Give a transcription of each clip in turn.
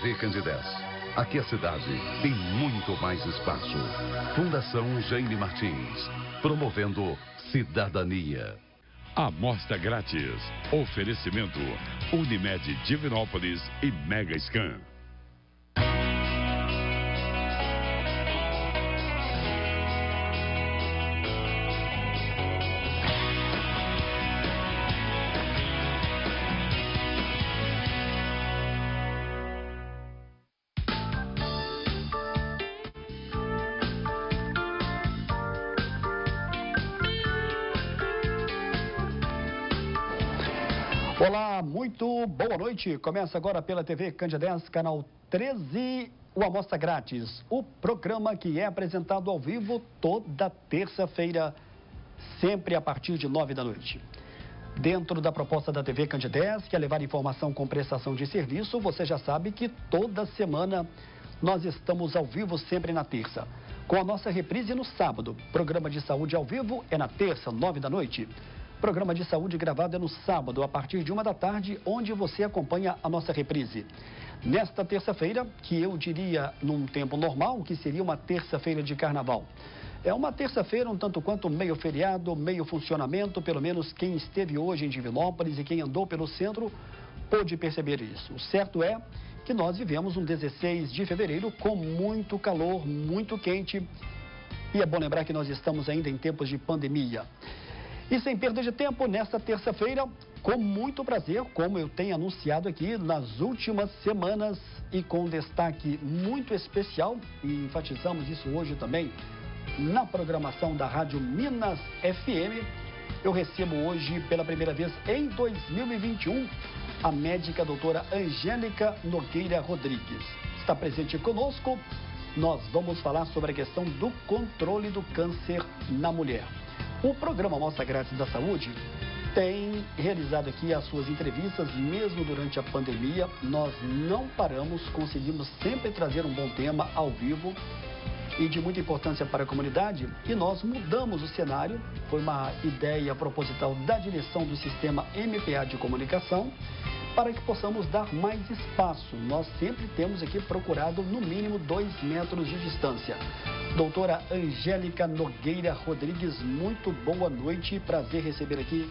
TV Candidez. Aqui a cidade tem muito mais espaço. Fundação Jaime Martins, promovendo cidadania. Amostra grátis. Oferecimento Unimed Divinópolis e Mega Scan. Olá, muito boa noite. Começa agora pela TV Candidez, canal 13, o Amostra Grátis. O programa que é apresentado ao vivo toda terça-feira, sempre a partir de 9 da noite. Dentro da proposta da TV Candidez, que é levar informação com prestação de serviço, você já sabe que toda semana nós estamos ao vivo sempre na terça. Com a nossa reprise no sábado. Programa de saúde ao vivo é na terça, 9 da noite. Programa de saúde gravado é no sábado, a partir de 1 da tarde, onde você acompanha a nossa reprise. Nesta terça-feira, que eu diria num tempo normal, que seria uma terça-feira de carnaval. É uma terça-feira um tanto quanto meio feriado, meio funcionamento, pelo menos quem esteve hoje em Divinópolis e quem andou pelo centro pôde perceber isso. O certo é que nós vivemos um 16 de fevereiro com muito calor, muito quente. E é bom lembrar que nós estamos ainda em tempos de pandemia. E sem perda de tempo, nesta terça-feira, com muito prazer, como eu tenho anunciado aqui nas últimas semanas e com destaque muito especial, e enfatizamos isso hoje também, na programação da Rádio Minas FM, eu recebo hoje, pela primeira vez em 2021, a médica doutora Angélica Nogueira Rodrigues. Está presente conosco, nós vamos falar sobre a questão do controle do câncer na mulher. O programa Amostra Grátis da Saúde tem realizado aqui as suas entrevistas, mesmo durante a pandemia. Nós não paramos, conseguimos sempre trazer um bom tema ao vivo e de muita importância para a comunidade. E nós mudamos o cenário, foi uma ideia proposital da direção do sistema MPA de comunicação, para que possamos dar mais espaço. Nós sempre temos aqui procurado no mínimo 2 metros de distância. Doutora Angélica Nogueira Rodrigues, muito boa noite. Prazer receber aqui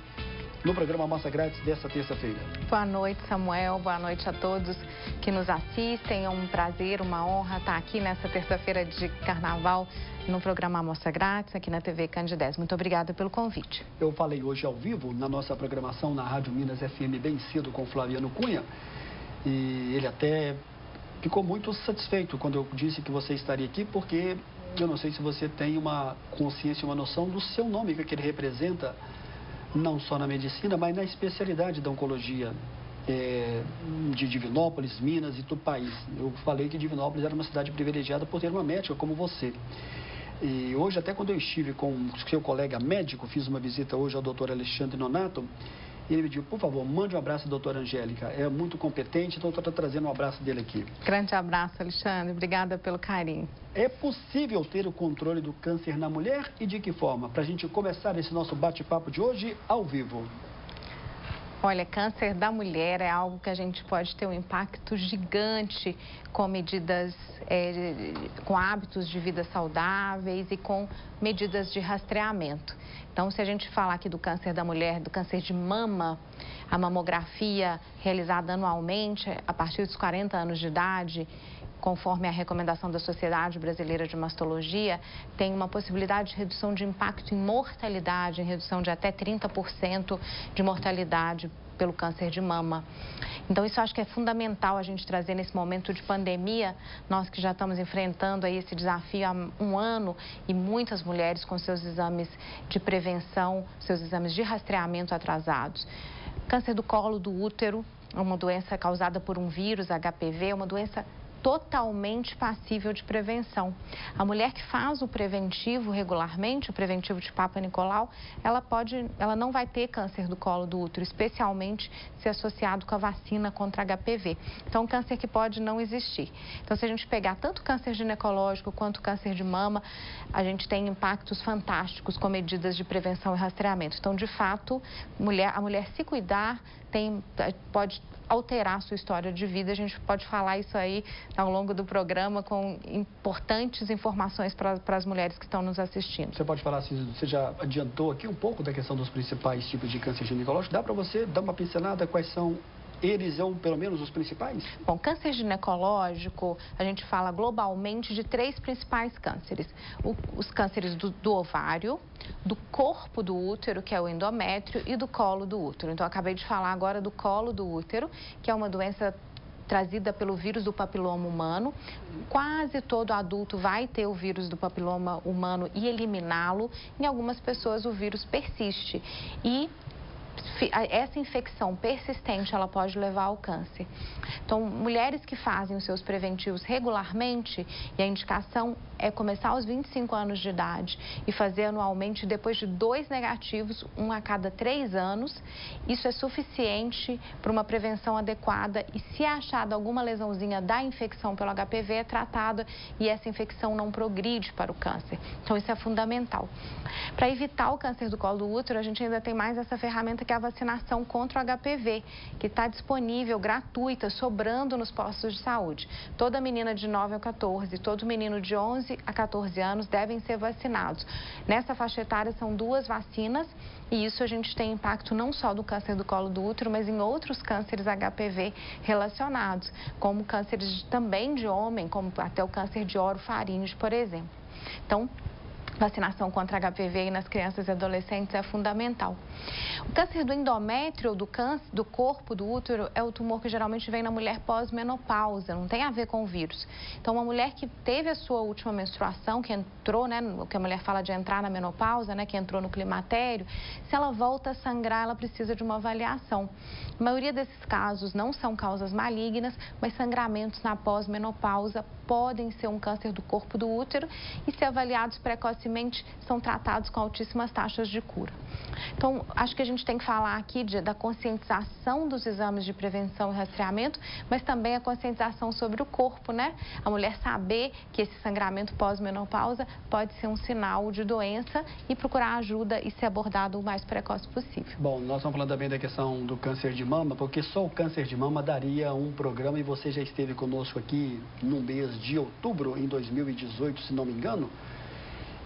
no programa Amostra Grátis desta terça-feira. Boa noite, Samuel. Boa noite a todos que nos assistem. É um prazer, uma honra estar aqui nesta terça-feira de carnaval no programa Amostra Grátis, aqui na TV Candidez. Muito obrigada pelo convite. Eu falei hoje ao vivo, na nossa programação na Rádio Minas FM, bem cedo, com o Flaviano Cunha, e ele até ficou muito satisfeito quando eu disse que você estaria aqui, porque eu não sei se você tem uma consciência, uma noção do seu nome, que ele representa, não só na medicina, mas na especialidade da oncologia de Divinópolis, Minas e do país. Eu falei que Divinópolis era uma cidade privilegiada por ter uma médica como você. E hoje, até quando eu estive com o seu colega médico, fiz uma visita hoje ao doutor Alexandre Nonato, e ele me disse, por favor, mande um abraço à doutora Angélica. É muito competente, então eu estou trazendo um abraço dele aqui. Grande abraço, Alexandre. Obrigada pelo carinho. É possível ter o controle do câncer na mulher e de que forma? Para a gente começar esse nosso bate-papo de hoje ao vivo. Olha, câncer da mulher é algo que a gente pode ter um impacto gigante com medidas, com hábitos de vida saudáveis e com medidas de rastreamento. Então, se a gente falar aqui do câncer da mulher, do câncer de mama, a mamografia realizada anualmente a partir dos 40 anos de idade, conforme a recomendação da Sociedade Brasileira de Mastologia, tem uma possibilidade de redução de impacto em mortalidade, em redução de até 30% de mortalidade pelo câncer de mama. Então, isso eu acho que é fundamental a gente trazer nesse momento de pandemia, nós que já estamos enfrentando aí esse desafio há um ano e muitas mulheres com seus exames de prevenção, seus exames de rastreamento atrasados. Câncer do colo do útero, uma doença causada por um vírus, HPV, é uma doença totalmente passível de prevenção. A mulher que faz o preventivo regularmente, o preventivo de Papa Nicolau, ela não vai ter câncer do colo do útero, especialmente se associado com a vacina contra HPV. Então, um câncer que pode não existir. Então, se a gente pegar tanto câncer ginecológico quanto câncer de mama, a gente tem impactos fantásticos com medidas de prevenção e rastreamento. Então, de fato, a mulher se cuidar, pode alterar a sua história de vida. A gente pode falar isso aí ao longo do programa com importantes informações para as mulheres que estão nos assistindo. Você pode falar, você já adiantou aqui um pouco da questão dos principais tipos de câncer ginecológico. Dá para você dar uma pincelada quais são eles, ou pelo menos os principais? Bom, câncer ginecológico, a gente fala globalmente de 3 principais cânceres. Os cânceres do ovário, do corpo do útero, que é o endométrio, e do colo do útero. Então, eu acabei de falar agora do colo do útero, que é uma doença trazida pelo vírus do papiloma humano. Quase todo adulto vai ter o vírus do papiloma humano e eliminá-lo. Em algumas pessoas, o vírus persiste. E essa infecção persistente, ela pode levar ao câncer. Então, mulheres que fazem os seus preventivos regularmente, e a indicação é começar aos 25 anos de idade e fazer anualmente depois de 2 negativos, 1 a cada 3 anos, isso é suficiente para uma prevenção adequada e se é achada alguma lesãozinha da infecção pelo HPV, é tratada e essa infecção não progride para o câncer. Então, isso é fundamental. Para evitar o câncer do colo do útero, a gente ainda tem mais essa ferramenta que é a vacinação contra o HPV, que está disponível, gratuita, sobrando nos postos de saúde. Toda menina de 9 a 14, todo menino de 11 a 14 anos devem ser vacinados. Nessa faixa etária são 2 vacinas e isso a gente tem impacto não só do câncer do colo do útero, mas em outros cânceres HPV relacionados, como cânceres também de homem, como até o câncer de orofaringe, por exemplo. Então, vacinação contra HPV aí nas crianças e adolescentes é fundamental. O câncer do endométrio, do corpo do útero, é o tumor que geralmente vem na mulher pós-menopausa, não tem a ver com o vírus. Então, uma mulher que teve a sua última menstruação, que entrou, né, o que a mulher fala de entrar na menopausa, né, que entrou no climatério, se ela volta a sangrar, ela precisa de uma avaliação. A maioria desses casos não são causas malignas, mas sangramentos na pós-menopausa podem ser um câncer do corpo do útero e, se avaliados precocemente, são tratados com altíssimas taxas de cura. Então, acho que a gente tem que falar aqui da conscientização dos exames de prevenção e rastreamento, mas também a conscientização sobre o corpo, né? A mulher saber que esse sangramento pós-menopausa pode ser um sinal de doença e procurar ajuda e ser abordado o mais precoce possível. Bom, nós estamos falando também da questão do câncer de mama, porque só o câncer de mama daria um programa e você já esteve conosco aqui no mês de outubro, em 2018, se não me engano.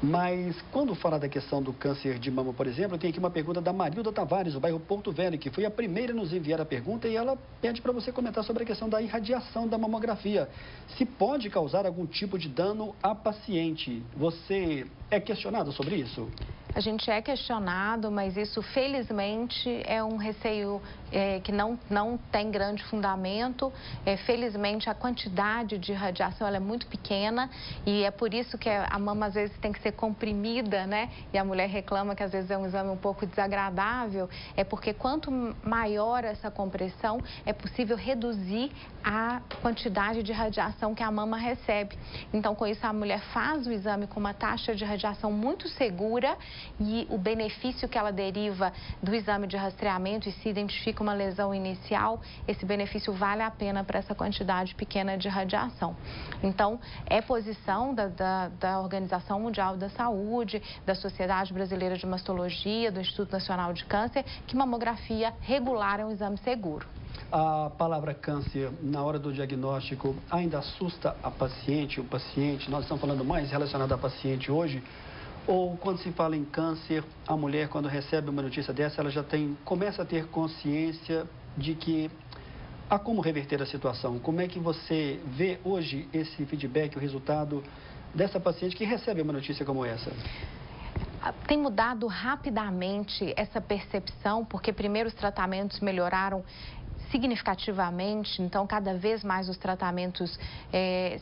Mas, quando fala da questão do câncer de mama, por exemplo, eu tenho aqui uma pergunta da Marilda Tavares, do bairro Porto Velho, que foi a primeira a nos enviar a pergunta e ela pede para você comentar sobre a questão da irradiação da mamografia. Se pode causar algum tipo de dano à paciente. Você é questionado sobre isso? A gente é questionado, mas isso, felizmente, é um receio que não tem grande fundamento. Felizmente, a quantidade de radiação ela é muito pequena e é por isso que a mama, às vezes, tem que ser comprimida, né? E a mulher reclama que, às vezes, é um exame um pouco desagradável. É porque quanto maior essa compressão, é possível reduzir a quantidade de radiação que a mama recebe. Então, com isso, a mulher faz o exame com uma taxa de radiação muito segura e o benefício que ela deriva do exame de rastreamento e se identifica uma lesão inicial, esse benefício vale a pena para essa quantidade pequena de radiação. Então, é posição da Organização Mundial da Saúde, da Sociedade Brasileira de Mastologia, do Instituto Nacional de Câncer, que mamografia regular é um exame seguro. A palavra câncer, na hora do diagnóstico, ainda assusta a paciente, o paciente? Nós estamos falando mais relacionado à paciente hoje. Ou quando se fala em câncer, a mulher, quando recebe uma notícia dessa, ela já começa a ter consciência de que há como reverter a situação. Como é que você vê hoje esse feedback, o resultado dessa paciente que recebe uma notícia como essa? Tem mudado rapidamente essa percepção, porque primeiro os tratamentos melhoraram significativamente, então cada vez mais os tratamentos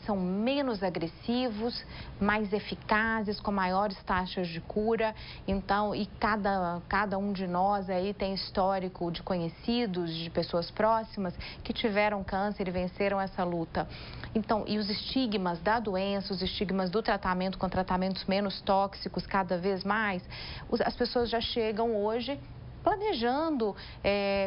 são menos agressivos, mais eficazes, com maiores taxas de cura. Então, e cada um de nós aí tem histórico de conhecidos, de pessoas próximas que tiveram câncer e venceram essa luta. Então, e os estigmas da doença, os estigmas do tratamento com tratamentos menos tóxicos cada vez mais, as pessoas já chegam hoje planejando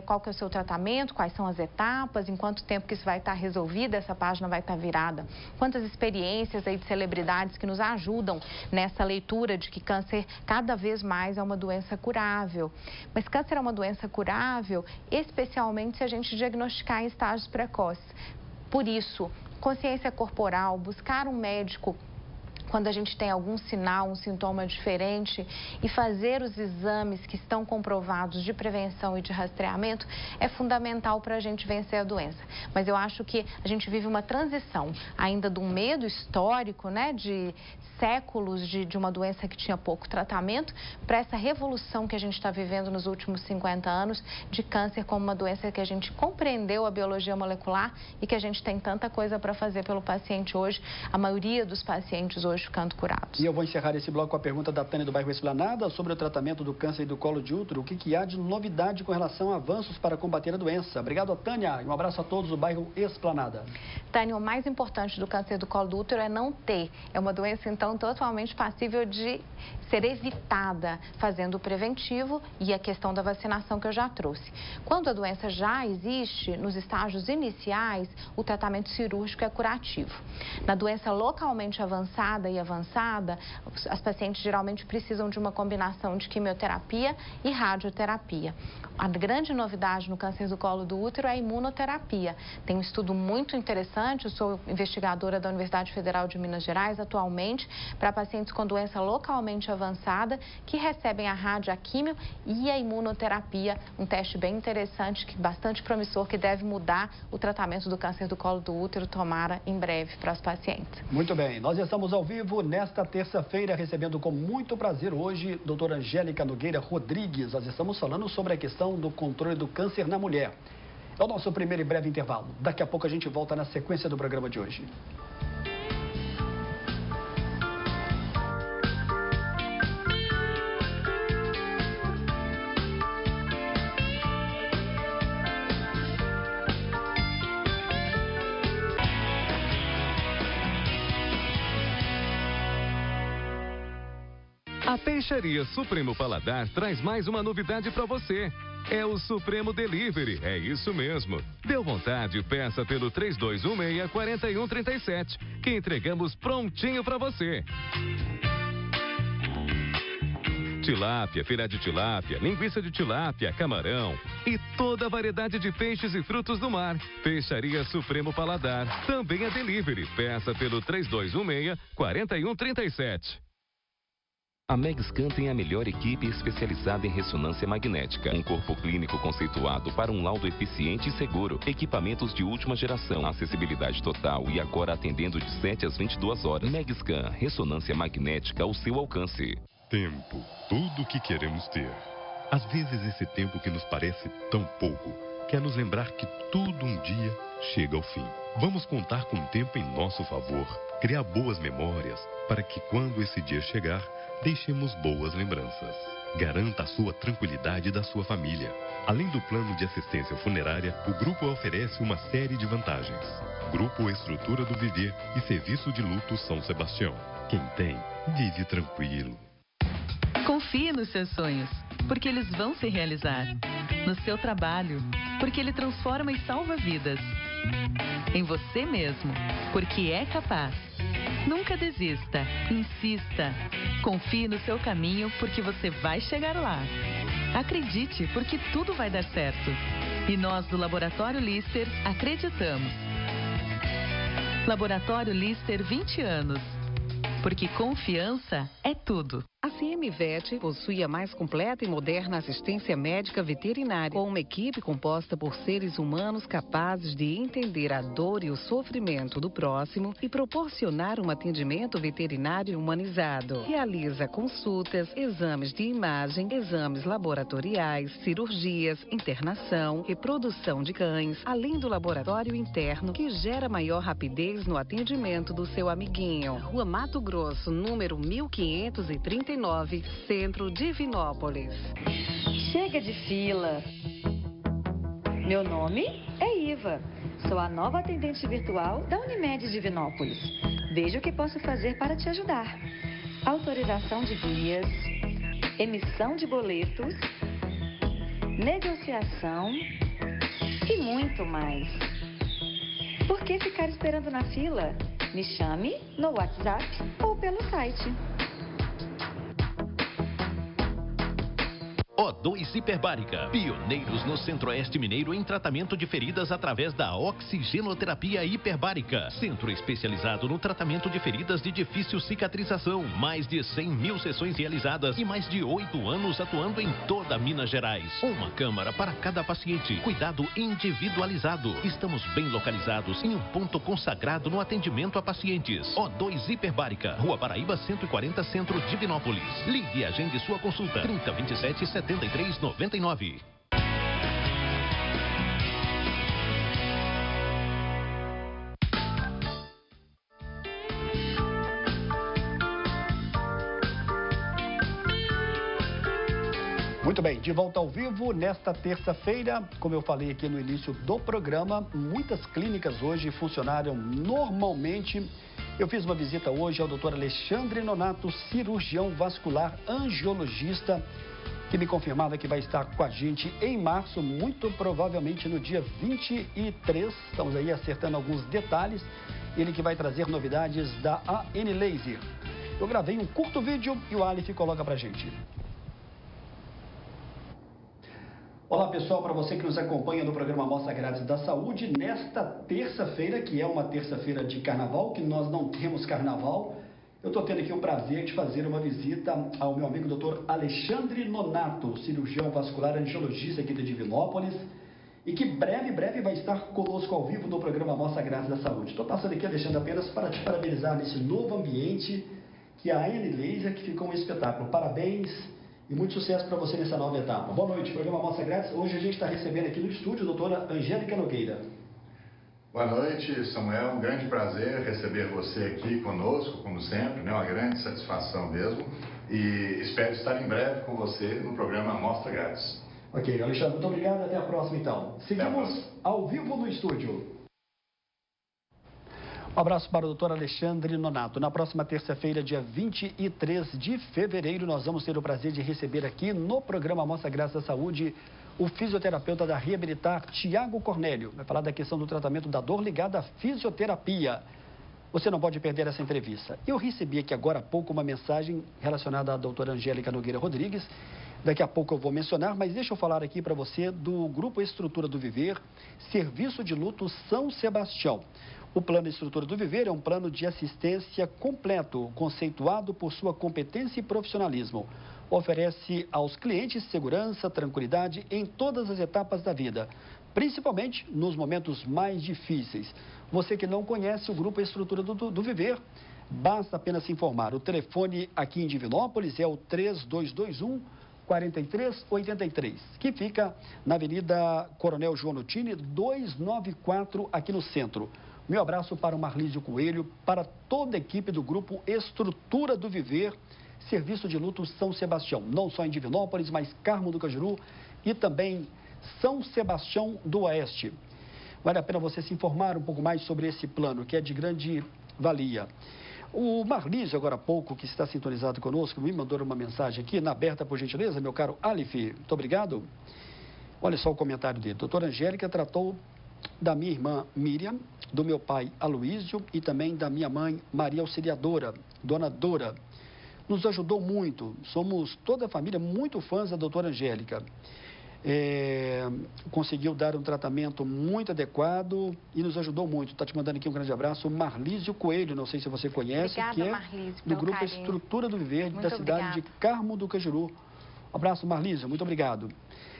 qual que é o seu tratamento, quais são as etapas, em quanto tempo que isso vai estar resolvido, essa página vai estar virada. Quantas experiências aí de celebridades que nos ajudam nessa leitura de que câncer cada vez mais é uma doença curável. Mas câncer é uma doença curável, especialmente se a gente diagnosticar em estágios precoces. Por isso, consciência corporal, buscar um médico quando a gente tem algum sinal, um sintoma diferente e fazer os exames que estão comprovados de prevenção e de rastreamento é fundamental para a gente vencer a doença. Mas eu acho que a gente vive uma transição ainda de um medo histórico, né, de séculos de uma doença que tinha pouco tratamento, para essa revolução que a gente está vivendo nos últimos 50 anos de câncer como uma doença que a gente compreendeu a biologia molecular e que a gente tem tanta coisa para fazer pelo paciente hoje, a maioria dos pacientes hoje ficando curados. E eu vou encerrar esse bloco com a pergunta da Tânia do bairro Esplanada sobre o tratamento do câncer do colo de útero. O que há de novidade com relação a avanços para combater a doença? Obrigado, Tânia, e um abraço a todos do bairro Esplanada. Tânia, o mais importante do câncer do colo do útero é não ter. É uma doença, então, totalmente passível de ser evitada fazendo o preventivo e a questão da vacinação que eu já trouxe. Quando a doença já existe, nos estágios iniciais, o tratamento cirúrgico é curativo. Na doença localmente avançada e avançada, as pacientes geralmente precisam de uma combinação de quimioterapia e radioterapia. A grande novidade no câncer do colo do útero é a imunoterapia. Tem um estudo muito interessante, eu sou investigadora da Universidade Federal de Minas Gerais atualmente, para pacientes com doença localmente avançada que recebem a rádio, a químio e a imunoterapia, um teste bem interessante, bastante promissor, que deve mudar o tratamento do câncer do colo do útero, tomara em breve para os pacientes. Muito bem, nós estamos ao vivo nesta terça-feira, recebendo com muito prazer hoje a doutora Angélica Nogueira Rodrigues. Nós estamos falando sobre a questão do controle do câncer na mulher. É o nosso primeiro e breve intervalo. Daqui a pouco a gente volta na sequência do programa de hoje. A Peixaria Supremo Paladar traz mais uma novidade para você. É o Supremo Delivery, é isso mesmo. Deu vontade, peça pelo 3216-4137, que entregamos prontinho para você. Tilápia, filé de tilápia, linguiça de tilápia, camarão e toda a variedade de peixes e frutos do mar. Peixaria Supremo Paladar, também é delivery. Peça pelo 3216-4137. A Megscan tem a melhor equipe especializada em ressonância magnética. Um corpo clínico conceituado para um laudo eficiente e seguro. Equipamentos de última geração. Acessibilidade total e agora atendendo de 7 às 22 horas. Megscan, ressonância magnética ao seu alcance. Tempo, tudo o que queremos ter. Às vezes esse tempo que nos parece tão pouco, quer nos lembrar que tudo um dia chega ao fim. Vamos contar com o tempo em nosso favor. Criar boas memórias para que quando esse dia chegar, deixemos boas lembranças. Garanta a sua tranquilidade e da sua família. Além do plano de assistência funerária, o grupo oferece uma série de vantagens. Grupo Estrutura do Viver e Serviço de Luto São Sebastião. Quem tem, vive tranquilo. Confie nos seus sonhos, porque eles vão se realizar. No seu trabalho, porque ele transforma e salva vidas. Em você mesmo, porque é capaz. Nunca desista, insista. Confie no seu caminho, porque você vai chegar lá. Acredite, porque tudo vai dar certo. E nós do Laboratório Lister acreditamos. Laboratório Lister, 20 anos. Porque confiança é tudo. A CMVet possui a mais completa e moderna assistência médica veterinária, com uma equipe composta por seres humanos capazes de entender a dor e o sofrimento do próximo e proporcionar um atendimento veterinário humanizado. Realiza consultas, exames de imagem, exames laboratoriais, cirurgias, internação, reprodução de cães, além do laboratório interno que gera maior rapidez no atendimento do seu amiguinho. Rua Mato Grosso, número 1539. Centro Divinópolis. Chega de fila. Meu nome é Iva. Sou a nova atendente virtual da Unimed Divinópolis. Veja o que posso fazer para te ajudar. Autorização de guias, emissão de boletos, negociação e muito mais. Por que ficar esperando na fila? Me chame no WhatsApp ou pelo site. O2 Hiperbárica, pioneiros no Centro-Oeste Mineiro em tratamento de feridas através da oxigenoterapia hiperbárica. Centro especializado no tratamento de feridas de difícil cicatrização. Mais de 100 mil sessões realizadas e mais de 8 anos atuando em toda Minas Gerais. Uma câmara para cada paciente. Cuidado individualizado. Estamos bem localizados em um ponto consagrado no atendimento a pacientes. O2 Hiperbárica, Rua Paraíba 140, Centro, Divinópolis. Ligue e agende sua consulta. 3027 7399. Muito bem, de volta ao vivo nesta terça-feira, como eu falei aqui no início do programa, muitas clínicas hoje funcionaram normalmente. Eu fiz uma visita hoje ao Dr. Alexandre Nonato, cirurgião vascular angiologista, que me confirmava que vai estar com a gente em março, muito provavelmente no dia 23. Estamos aí acertando alguns detalhes. Ele que vai trazer novidades da AN Laser. Eu gravei um curto vídeo e o Alif coloca pra gente. Olá pessoal, para você que nos acompanha no programa Amostra Grátis da Saúde, nesta terça-feira, que é uma terça-feira de carnaval, que nós não temos carnaval, eu estou tendo aqui o prazer de fazer uma visita ao meu amigo Dr. Alexandre Nonato, cirurgião vascular angiologista aqui de Divinópolis, e que breve vai estar conosco ao vivo no programa Amostra Grátis da Saúde. Estou passando aqui, Alexandre, apenas para te parabenizar nesse novo ambiente, que é a AN Laser, que ficou um espetáculo. Parabéns e muito sucesso para você nessa nova etapa. Boa noite, programa Amostra Grátis. Hoje a gente está recebendo aqui no estúdio a doutora Angélica Nogueira. Boa noite, Samuel. Um grande prazer receber você aqui conosco, como sempre, né? Uma grande satisfação mesmo. E espero estar em breve com você no programa Amostra Grátis. Ok, Alexandre, muito obrigado. Até a próxima, então. Seguimos ao vivo no estúdio. Um abraço para o Dr. Alexandre Nonato. Na próxima terça-feira, dia 23 de fevereiro, nós vamos ter o prazer de receber aqui no programa Amostra Grátis da Saúde o fisioterapeuta da Reabilitar, Tiago Cornélio. Vai falar da questão do tratamento da dor ligada à fisioterapia. Você não pode perder essa entrevista. Eu recebi aqui agora há pouco uma mensagem relacionada à doutora Angélica Nogueira Rodrigues. Daqui a pouco eu vou mencionar, mas deixa eu falar aqui para você do Grupo Estrutura do Viver, Serviço de Luto São Sebastião. O Plano Estrutura do Viver é um plano de assistência completo, conceituado por sua competência e profissionalismo. Oferece aos clientes segurança, tranquilidade em todas as etapas da vida, principalmente nos momentos mais difíceis. Você que não conhece o Grupo Estrutura do Viver, basta apenas se informar. O telefone aqui em Divinópolis é o 3221-4383, que fica na Avenida Coronel João Nutini, 294, aqui no centro. Meu abraço para o Marlísio Coelho, para toda a equipe do Grupo Estrutura do Viver, Serviço de Luto São Sebastião. Não só em Divinópolis, mas Carmo do Cajuru e também São Sebastião do Oeste. Vale a pena você se informar um pouco mais sobre esse plano, que é de grande valia. O Marlísio, agora há pouco, que está sintonizado conosco, me mandou uma mensagem aqui, na aberta, por gentileza, meu caro Alif. Muito obrigado. Olha só o comentário dele. Doutora Angélica tratou da minha irmã Miriam, do meu pai Aloísio e também da minha mãe Maria Auxiliadora, Dona Dora. Nos ajudou muito, somos toda a família muito fãs da doutora Angélica. Conseguiu dar um tratamento muito adequado e nos ajudou muito. Está te mandando aqui um grande abraço, Marlísio Coelho, não sei se você conhece, obrigada, que é Marlísio, do Grupo carinho. Estrutura do Viver, Muito da cidade obrigada. de Carmo do Cajuru. Um abraço, Marlísio, muito obrigado.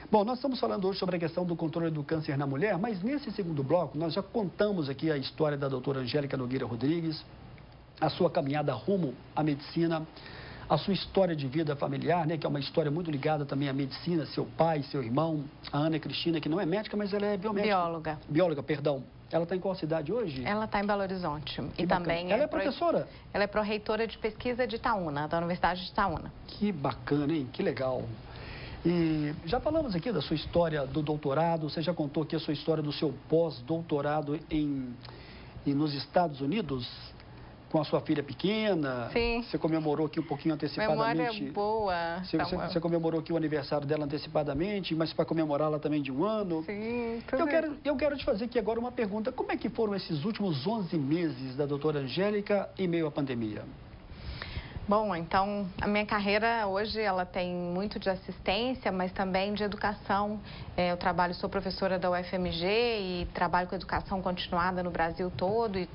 Bom, nós estamos falando hoje sobre a questão do controle do câncer na mulher, mas nesse segundo bloco nós já contamos aqui a história da doutora Angélica Nogueira Rodrigues, a sua caminhada rumo à medicina, a sua história de vida familiar, né, que é uma história muito ligada também à medicina, seu pai, seu irmão, a Ana Cristina, que não é médica, mas ela é biomédica. Bióloga. Bióloga, perdão. Ela está em qual cidade hoje? Ela está em Belo Horizonte. Que E bacana. também Ela é professora? Ela é pró-reitora de pesquisa de Itaúna, da Universidade de Itaúna. Que bacana, hein? Que legal. E já falamos aqui da sua história do doutorado, você já contou aqui a sua história do seu pós-doutorado nos Estados Unidos. com a sua filha pequena. Sim. Você comemorou aqui um pouquinho antecipadamente. Memória boa. Você comemorou aqui o aniversário dela antecipadamente, mas para comemorá-la também de um ano. Sim, eu quero te fazer aqui agora uma pergunta. Como é que foram esses últimos 11 meses da doutora Angélica em meio à pandemia? Bom, então, a minha carreira hoje, ela tem muito de assistência, mas também de educação. Eu sou professora da UFMG e trabalho com educação continuada no Brasil todo e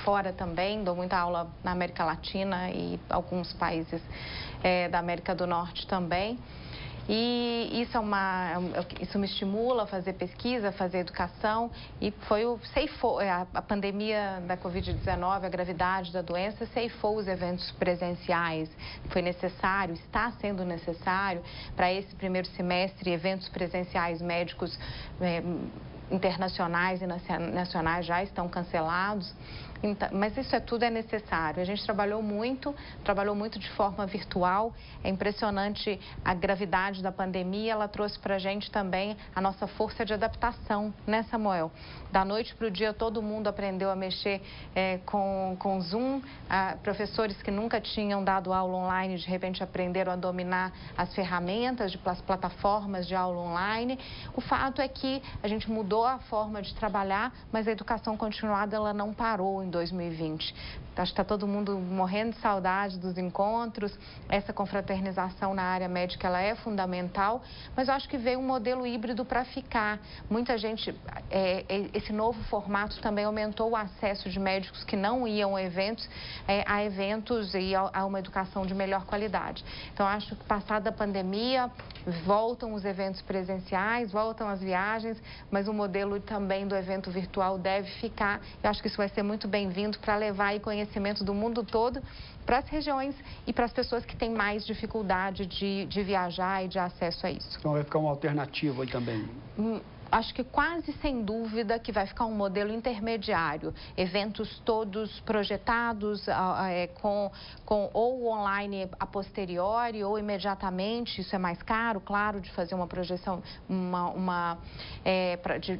fora também. Dou muita aula na América Latina e alguns países da América do Norte também. E isso me estimula a fazer pesquisa, a fazer educação, e a pandemia da Covid-19, a gravidade da doença, ceifou os eventos presenciais. Foi necessário, está sendo necessário, para esse primeiro semestre, eventos presenciais médicos internacionais e nacionais já estão cancelados. Então, mas isso tudo é necessário. A gente trabalhou muito de forma virtual. É impressionante a gravidade da pandemia. Ela trouxe para a gente também a nossa força de adaptação, né, Samuel? Da noite para o dia, todo mundo aprendeu a mexer com Zoom. Professores que nunca tinham dado aula online, de repente aprenderam a dominar as ferramentas, as plataformas de aula online. O fato é que a gente mudou a forma de trabalhar, mas a educação continuada ela não parou em 2020. Acho que está todo mundo morrendo de saudade dos encontros. Essa confraternização na área médica ela é fundamental, mas eu acho que veio um modelo híbrido para ficar. Muita gente, esse novo formato também aumentou o acesso de médicos que não iam a eventos e a uma educação de melhor qualidade. Então, acho que passada a pandemia, voltam os eventos presenciais, voltam as viagens, mas o modelo também do evento virtual deve ficar. Eu acho que isso vai ser muito bem-vindo para levar aí conhecimento do mundo todo para as regiões e para as pessoas que têm mais dificuldade de viajar e de acesso a isso. Então vai ficar uma alternativa aí também? Acho que quase sem dúvida que vai ficar um modelo intermediário. Eventos todos projetados ou online a posteriori ou imediatamente. Isso é mais caro, claro, de fazer uma projeção,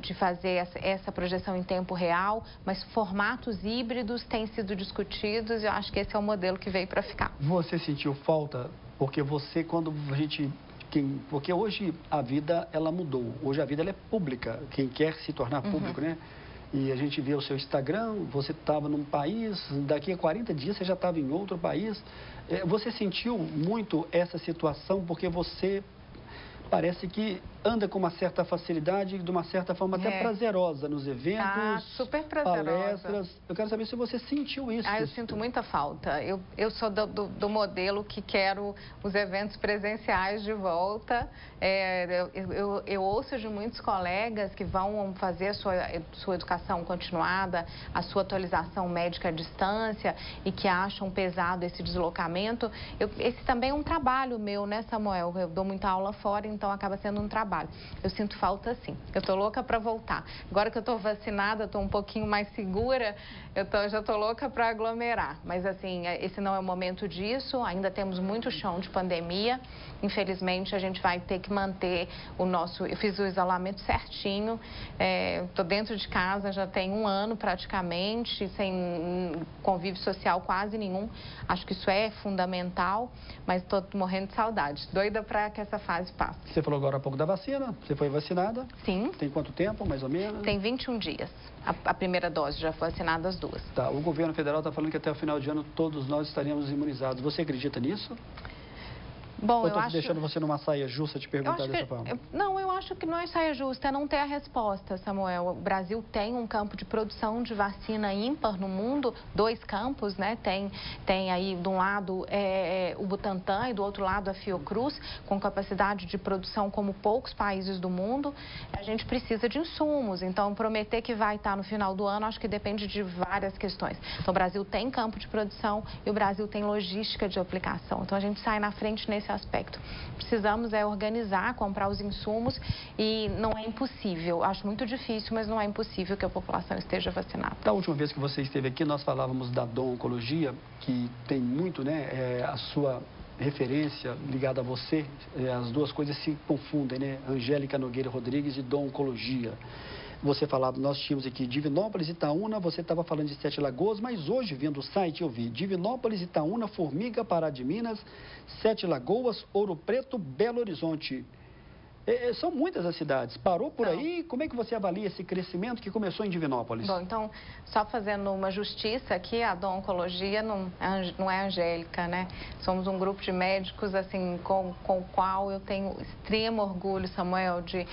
de fazer essa projeção em tempo real, mas formatos híbridos têm sido discutidos e eu acho que esse é o modelo que veio para ficar. Você sentiu falta? Porque porque hoje a vida, ela mudou. Hoje a vida ela é pública. Quem quer se tornar público, né? E a gente vê o seu Instagram, você estava num país, daqui a 40 dias você já estava em outro país. Você sentiu muito essa situação porque você parece que anda com uma certa facilidade, de uma certa forma até prazerosa nos eventos, super prazerosa. Palestras. Eu quero saber se você sentiu isso. Eu sinto muita falta. Eu sou do modelo que quero os eventos presenciais de volta. Eu ouço de muitos colegas que vão fazer a sua educação continuada, a sua atualização médica à distância e que acham pesado esse deslocamento. Esse também é um trabalho meu, né, Samuel? Eu dou muita aula fora, então acaba sendo um trabalho. Eu sinto falta, sim. Eu estou louca para voltar. Agora que eu estou vacinada, estou um pouquinho mais segura, já estou louca para aglomerar. Mas, assim, esse não é o momento disso. Ainda temos muito chão de pandemia. Infelizmente, a gente vai ter que manter Eu fiz o isolamento certinho. Estou dentro de casa já tem um ano praticamente, sem convívio social quase nenhum. Acho que isso é fundamental, mas estou morrendo de saudade. Doida para que essa fase passe. Você falou agora há pouco da vacina. Você foi vacinada? Sim. Tem quanto tempo, mais ou menos? Tem 21 dias. A primeira dose, já foi assinada as duas. Tá. O governo federal está falando que até o final de ano todos nós estaremos imunizados. Você acredita nisso? Bom, eu estou deixando você numa saia justa te perguntar dessa forma. Não, eu acho que não é saia justa, é não ter a resposta, Samuel. O Brasil tem um campo de produção de vacina ímpar no mundo, 2 campos, né? Tem aí, de um lado, o Butantan e do outro lado a Fiocruz, com capacidade de produção como poucos países do mundo. A gente precisa de insumos, então prometer que vai estar no final do ano, acho que depende de várias questões. Então, o Brasil tem campo de produção e o Brasil tem logística de aplicação. Então, a gente sai na frente nesse aspecto. Precisamos organizar, comprar os insumos e não é impossível. Acho muito difícil, mas não é impossível que a população esteja vacinada. Da última vez que você esteve aqui, nós falávamos da Dom Oncologia, que tem muito, né, a sua referência ligada a você, as duas coisas se confundem, né? Angélica Nogueira Rodrigues e Dom Oncologia. Você falava, nós tínhamos aqui Divinópolis, Itaúna, você estava falando de Sete Lagoas, mas hoje, vendo o site, eu vi Divinópolis, Itaúna, Formiga, Pará de Minas, Sete Lagoas, Ouro Preto, Belo Horizonte. São muitas as cidades. Parou por aí? Como é que você avalia esse crescimento que começou em Divinópolis? Bom, então, só fazendo uma justiça aqui, a Dom Oncologia não é Angélica, né? Somos um grupo de médicos, assim, com o qual eu tenho extremo orgulho, Samuel, de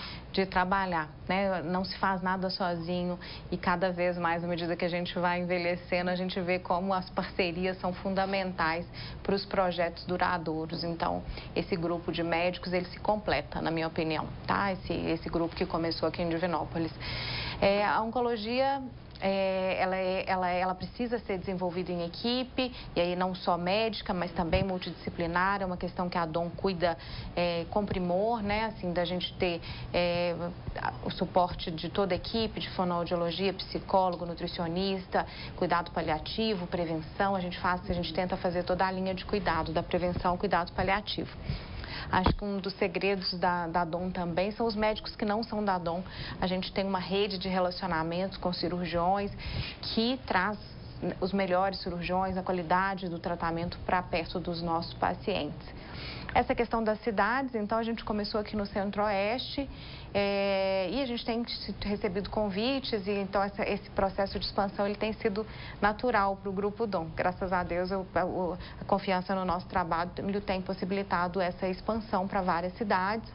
trabalhar, né? Não se faz nada sozinho e cada vez mais, à medida que a gente vai envelhecendo, a gente vê como as parcerias são fundamentais para os projetos duradouros. Então, esse grupo de médicos, ele se completa, na minha opinião, tá? Esse grupo que começou aqui em Divinópolis. A oncologia, ela precisa ser desenvolvida em equipe, e aí não só médica, mas também multidisciplinar. É uma questão que a Dom cuida com primor, né? Assim, da gente ter o suporte de toda a equipe, de fonoaudiologia, psicólogo, nutricionista, cuidado paliativo, prevenção. A gente tenta fazer toda a linha de cuidado, da prevenção ao cuidado paliativo. Acho que um dos segredos da Dom também são os médicos que não são da Dom. A gente tem uma rede de relacionamentos com cirurgiões que traz os melhores cirurgiões, a qualidade do tratamento para perto dos nossos pacientes. Essa questão das cidades, então a gente começou aqui no Centro-Oeste e a gente tem recebido convites, e então esse processo de expansão ele tem sido natural para o Grupo Dom. Graças a Deus, a confiança no nosso trabalho tem possibilitado essa expansão para várias cidades.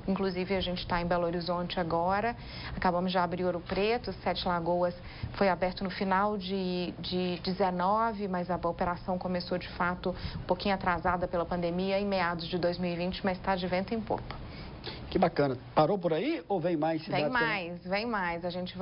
Inclusive, a gente está em Belo Horizonte agora, acabamos de abrir Ouro Preto, Sete Lagoas foi aberto no final de 19, mas a operação começou de fato um pouquinho atrasada pela pandemia, em meados de 2020, mas está de vento em popa. Que bacana. Parou por aí ou vem mais cidades? Vem mais. A gente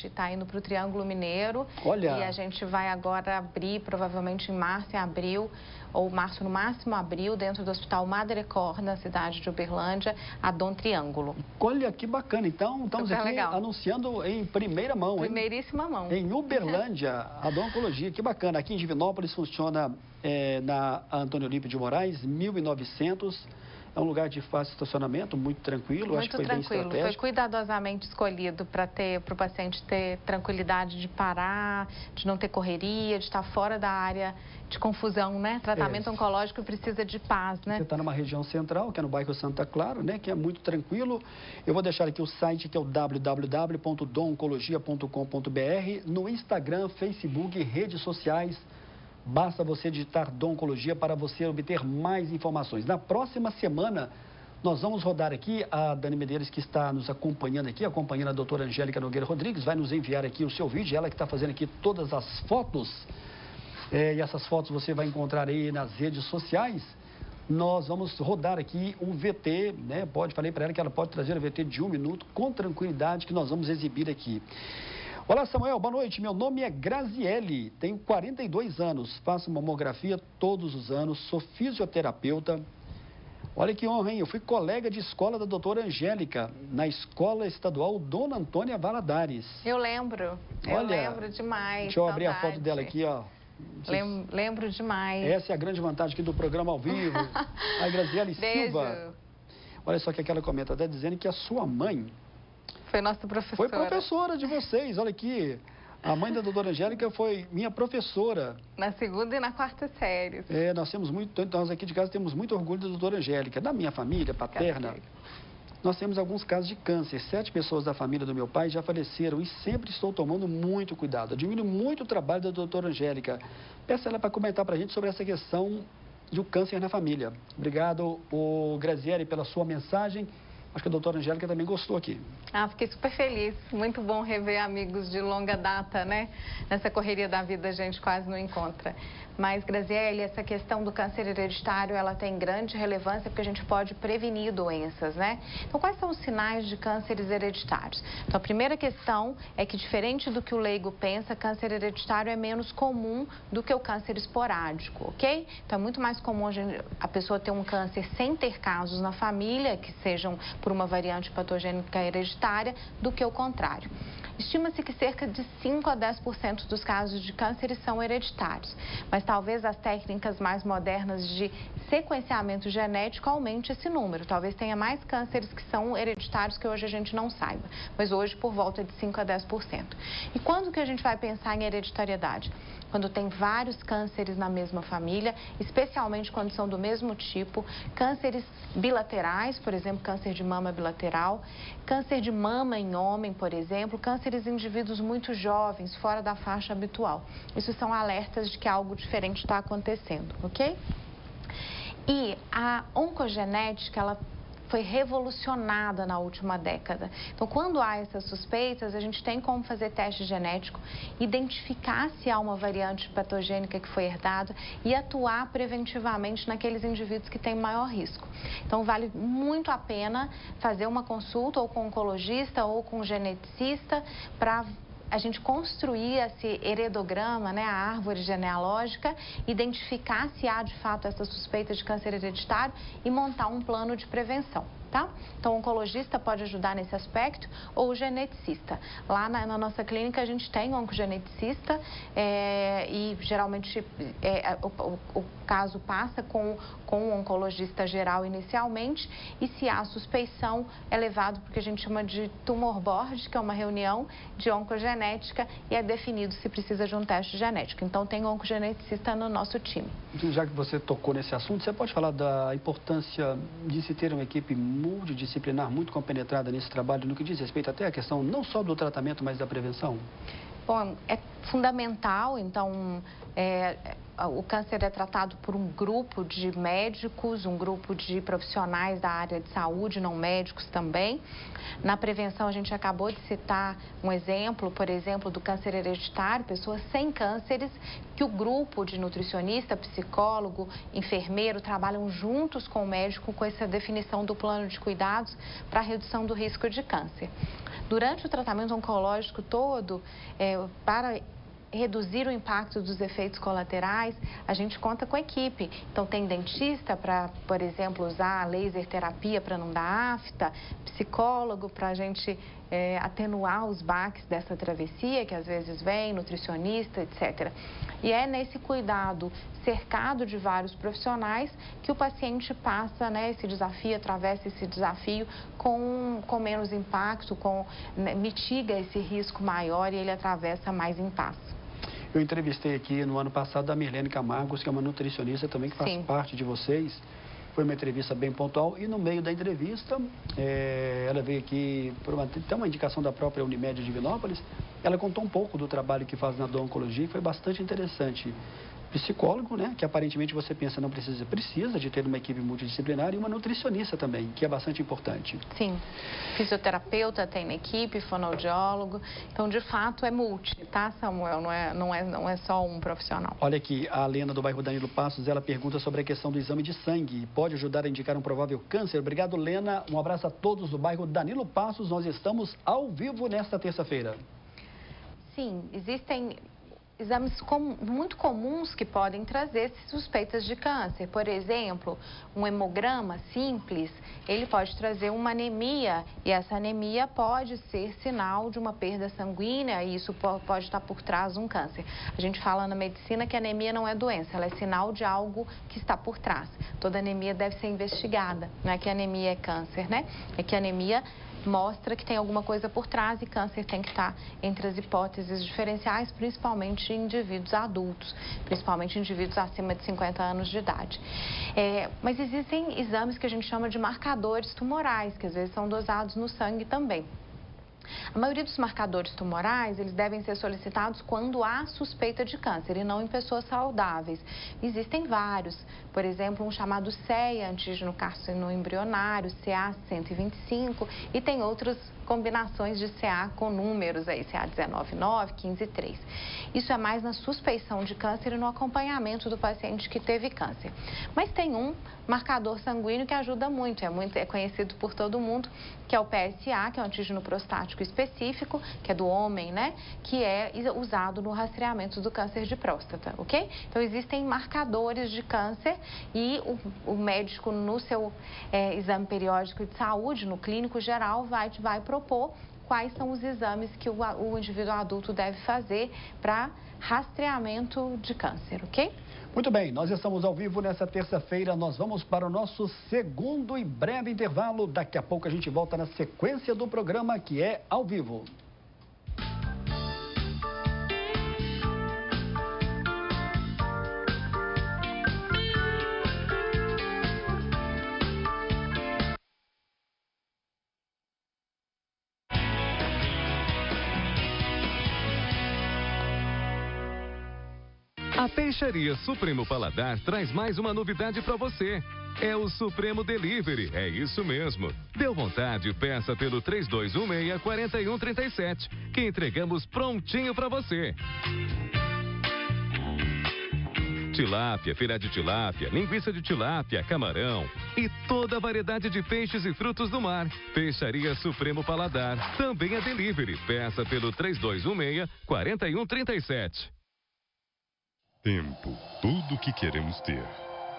está indo para o Triângulo Mineiro. Olha. E a gente vai agora abrir, provavelmente em março e abril, ou março no máximo, abril, dentro do Hospital Madrecor, na cidade de Uberlândia, a Dom Triângulo. Olha, que bacana. Então, estamos aqui anunciando em primeira mão, hein? Primeiríssima mão. Em Uberlândia, a Dom Oncologia. Que bacana. Aqui em Divinópolis funciona na Antônio Olímpio de Moraes, 1900. É um lugar de fácil estacionamento, muito tranquilo. Acho que foi bem estratégico. Foi cuidadosamente escolhido para o paciente ter tranquilidade de parar, de não ter correria, de estar fora da área de confusão, né? Tratamento oncológico precisa de paz, né? Você está numa região central, que é no bairro Santa Clara, né? Que é muito tranquilo. Eu vou deixar aqui o site, que é o www.domoncologia.com.br, no Instagram, Facebook, redes sociais. Basta você digitar Dom Oncologia para você obter mais informações. Na próxima semana, nós vamos rodar aqui, a Dani Medeiros, que está nos acompanhando aqui, acompanhando a doutora Angélica Nogueira Rodrigues, vai nos enviar aqui o seu vídeo, ela que está fazendo aqui todas as fotos. E essas fotos você vai encontrar aí nas redes sociais. Nós vamos rodar aqui um VT, né? Falei para ela que ela pode trazer o VT de 1 minuto, com tranquilidade, que nós vamos exibir aqui. Olá, Samuel, boa noite. Meu nome é Graziele, tenho 42 anos, faço mamografia todos os anos, sou fisioterapeuta. Olha que honra, hein? Eu fui colega de escola da doutora Angélica, na Escola Estadual Dona Antônia Valadares. Eu lembro, lembro demais. Deixa eu abrir a foto dela aqui, ó. Lembro demais. Essa é a grande vantagem aqui do programa ao vivo. A Graziele Silva. Olha só o que ela comenta, está dizendo que a sua mãe... Foi nossa professora. Foi professora de vocês, olha aqui. A mãe da doutora Angélica foi minha professora. Na 2ª e na 4ª série. Nós aqui de casa temos muito orgulho da doutora Angélica. Da minha família paterna, nós temos alguns casos de câncer. 7 pessoas da família do meu pai já faleceram e sempre estou tomando muito cuidado. Admiro muito o trabalho da doutora Angélica. Peço ela para comentar para a gente sobre essa questão do câncer na família. Obrigado, Graziele, pela sua mensagem. Acho que a doutora Angélica também gostou aqui. Fiquei super feliz. Muito bom rever amigos de longa data, né? Nessa correria da vida a gente quase não encontra. Mas, Graziele, essa questão do câncer hereditário, ela tem grande relevância porque a gente pode prevenir doenças, né? Então, quais são os sinais de cânceres hereditários? Então, a primeira questão é que, diferente do que o leigo pensa, câncer hereditário é menos comum do que o câncer esporádico, ok? Então, é muito mais comum a pessoa ter um câncer sem ter casos na família, que sejam por uma variante patogênica hereditária, do que o contrário. Estima-se que cerca de 5 a 10% dos casos de câncer são hereditários, mas talvez as técnicas mais modernas de sequenciamento genético aumente esse número. Talvez tenha mais cânceres que são hereditários que hoje a gente não saiba, mas hoje por volta de 5 a 10%. E quando que a gente vai pensar em hereditariedade? Quando tem vários cânceres na mesma família, especialmente quando são do mesmo tipo, cânceres bilaterais, por exemplo, câncer de mama bilateral, câncer de mama em homem, por exemplo, cânceres em indivíduos muito jovens, fora da faixa habitual. Isso são alertas de que algo diferente está acontecendo, ok? E a oncogenética, ela foi revolucionada na última década. Então, quando há essas suspeitas, a gente tem como fazer teste genético, identificar se há uma variante patogênica que foi herdada e atuar preventivamente naqueles indivíduos que têm maior risco. Então, vale muito a pena fazer uma consulta ou com um oncologista ou com um geneticista para a gente construir esse heredograma, né, a árvore genealógica, identificar se há de fato essa suspeita de câncer hereditário e montar um plano de prevenção. Tá? Então, o oncologista pode ajudar nesse aspecto ou o geneticista. Lá na nossa clínica a gente tem um oncogeneticista e geralmente o caso passa com um oncologista geral inicialmente e se há suspeição é levado porque a gente chama de tumor board, que é uma reunião de oncogenética e é definido se precisa de um teste genético. Então, tem um oncogeneticista no nosso time. Já que você tocou nesse assunto, você pode falar da importância de se ter uma equipe multidisciplinar muito compenetrada nesse trabalho, no que diz respeito até à questão não só do tratamento, mas da prevenção? Bom, é fundamental, então, o câncer é tratado por um grupo de médicos, um grupo de profissionais da área de saúde, não médicos também. Na prevenção, a gente acabou de citar um exemplo, por exemplo, do câncer hereditário, pessoas sem cânceres, que o grupo de nutricionista, psicólogo, enfermeiro trabalham juntos com o médico com essa definição do plano de cuidados para a redução do risco de câncer. Durante o tratamento oncológico todo, para reduzir o impacto dos efeitos colaterais, a gente conta com a equipe. Então, tem dentista para, por exemplo, usar a laser terapia para não dar afta, psicólogo para a gente atenuar os baques dessa travessia, que às vezes vem, nutricionista, etc. E é nesse cuidado cercado de vários profissionais que o paciente passa, né, esse desafio, atravessa esse desafio com menos impacto, mitiga esse risco maior e ele atravessa mais em paz. Eu entrevistei aqui no ano passado a Mirlene Camargos, que é uma nutricionista também que faz parte de vocês. Foi uma entrevista bem pontual e no meio da entrevista, ela veio aqui por uma indicação da própria Unimed de Divinópolis. Ela contou um pouco do trabalho que faz na oncologia e foi bastante interessante. Psicólogo, né, que aparentemente você pensa não precisa de ter uma equipe multidisciplinar e uma nutricionista também, que é bastante importante. Sim, fisioterapeuta tem na equipe, fonoaudiólogo, então de fato é multi, tá, Samuel? Não é só um profissional. Olha aqui, a Lena do bairro Danilo Passos, ela pergunta sobre a questão do exame de sangue, pode ajudar a indicar um provável câncer? Obrigado, Lena, um abraço a todos do bairro Danilo Passos, nós estamos ao vivo nesta terça-feira. Sim, existem exames muito comuns que podem trazer suspeitas de câncer. Por exemplo, um hemograma simples, ele pode trazer uma anemia e essa anemia pode ser sinal de uma perda sanguínea e isso pode estar por trás de um câncer. A gente fala na medicina que a anemia não é doença, ela é sinal de algo que está por trás. Toda anemia deve ser investigada, não é que a anemia é câncer, né? É que a anemia mostra que tem alguma coisa por trás e câncer tem que estar entre as hipóteses diferenciais, principalmente em indivíduos adultos, principalmente indivíduos acima de 50 anos de idade. Mas existem exames que a gente chama de marcadores tumorais, que às vezes são dosados no sangue também. A maioria dos marcadores tumorais, eles devem ser solicitados quando há suspeita de câncer e não em pessoas saudáveis. Existem vários, por exemplo, um chamado CEA, antígeno carcinoembrionário, CA125, e tem outras combinações de CA com números aí, CA199, 153. Isso é mais na suspeição de câncer e no acompanhamento do paciente que teve câncer. Mas tem um marcador sanguíneo que ajuda muito, é conhecido por todo mundo, que é o PSA, que é um antígeno prostático específico, que é do homem, né? Que é usado no rastreamento do câncer de próstata, ok? Então, existem marcadores de câncer e o médico, no seu exame periódico de saúde, no clínico geral, vai propor quais são os exames que o indivíduo adulto deve fazer para rastreamento de câncer, ok? Muito bem, nós estamos ao vivo nessa terça-feira. Nós vamos para o nosso segundo e breve intervalo. Daqui a pouco a gente volta na sequência do programa, que é ao vivo. A Peixaria Supremo Paladar traz mais uma novidade para você. É o Supremo Delivery, é isso mesmo. Deu vontade, peça pelo 3216-4137, que entregamos prontinho para você. Tilápia, filé de tilápia, linguiça de tilápia, camarão e toda a variedade de peixes e frutos do mar. Peixaria Supremo Paladar, também é delivery. Peça pelo 3216-4137. Tempo, tudo o que queremos ter.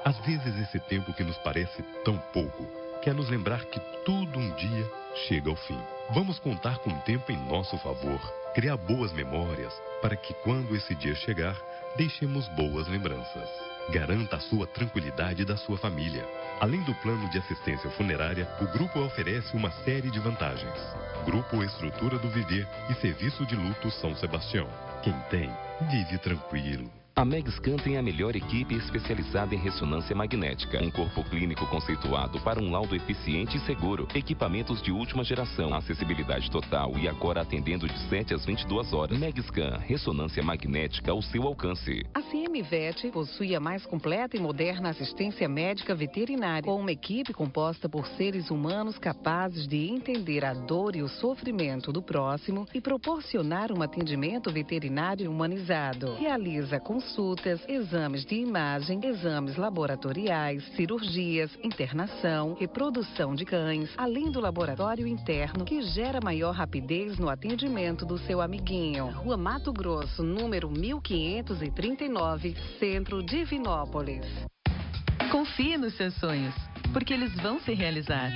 Às vezes esse tempo que nos parece tão pouco, quer nos lembrar que tudo um dia chega ao fim. Vamos contar com o tempo em nosso favor, criar boas memórias, para que quando esse dia chegar, deixemos boas lembranças. Garanta a sua tranquilidade e da sua família. Além do plano de assistência funerária, o grupo oferece uma série de vantagens. Grupo Estrutura do Viver e Serviço de Luto São Sebastião. Quem tem, vive tranquilo. A Megscan tem a melhor equipe especializada em ressonância magnética, um corpo clínico conceituado para um laudo eficiente e seguro, equipamentos de última geração, acessibilidade total e agora atendendo de 7 às 22 horas. Megscan, ressonância magnética ao seu alcance. A CMVet possui a mais completa e moderna assistência médica veterinária, com uma equipe composta por seres humanos capazes de entender a dor e o sofrimento do próximo e proporcionar um atendimento veterinário humanizado. Realiza consultas, exames de imagem, exames laboratoriais, cirurgias, internação, reprodução de cães, além do laboratório interno que gera maior rapidez no atendimento do seu amiguinho. Rua Mato Grosso, número 1539, Centro, Divinópolis. Confie nos seus sonhos, porque eles vão se realizar.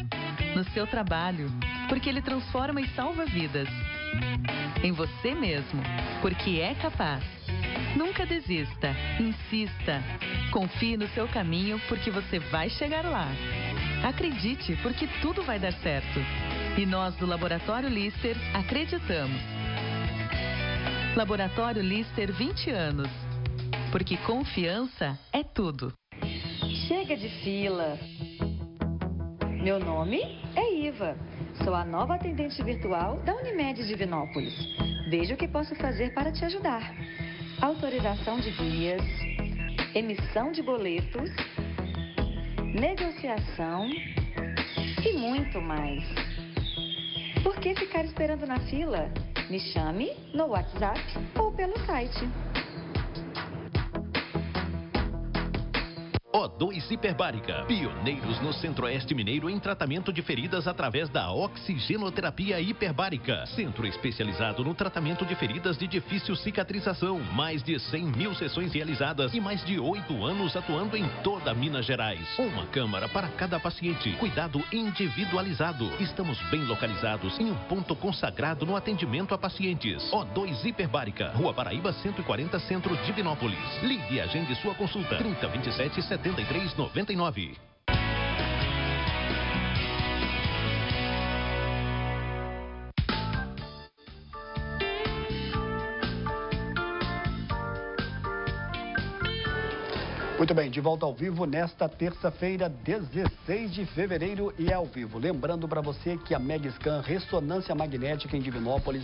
No seu trabalho, porque ele transforma e salva vidas. Em você mesmo, porque é capaz. Nunca desista, insista. Confie no seu caminho, porque você vai chegar lá. Acredite, porque tudo vai dar certo. E nós do Laboratório Lister acreditamos. Laboratório Lister, 20 anos. Porque confiança é tudo. Chega de fila. Meu nome é Iva. Sou a nova atendente virtual da Unimed Divinópolis. Veja o que posso fazer para te ajudar. Autorização de guias, emissão de boletos, negociação e muito mais. Por que ficar esperando na fila? Me chame no WhatsApp ou pelo site. O2 Hiperbárica, pioneiros no Centro-Oeste Mineiro em tratamento de feridas através da oxigenoterapia hiperbárica. Centro especializado no tratamento de feridas de difícil cicatrização. Mais de 100 mil sessões realizadas e mais de 8 anos atuando em toda Minas Gerais. Uma câmara para cada paciente. Cuidado individualizado. Estamos bem localizados em um ponto consagrado no atendimento a pacientes. O2 Hiperbárica, Rua Paraíba 140, Centro, Divinópolis. Ligue e agende sua consulta. 3027-7399. Muito bem, de volta ao vivo nesta terça-feira, 16 de fevereiro e é ao vivo. Lembrando para você que a Megscan Ressonância Magnética em Divinópolis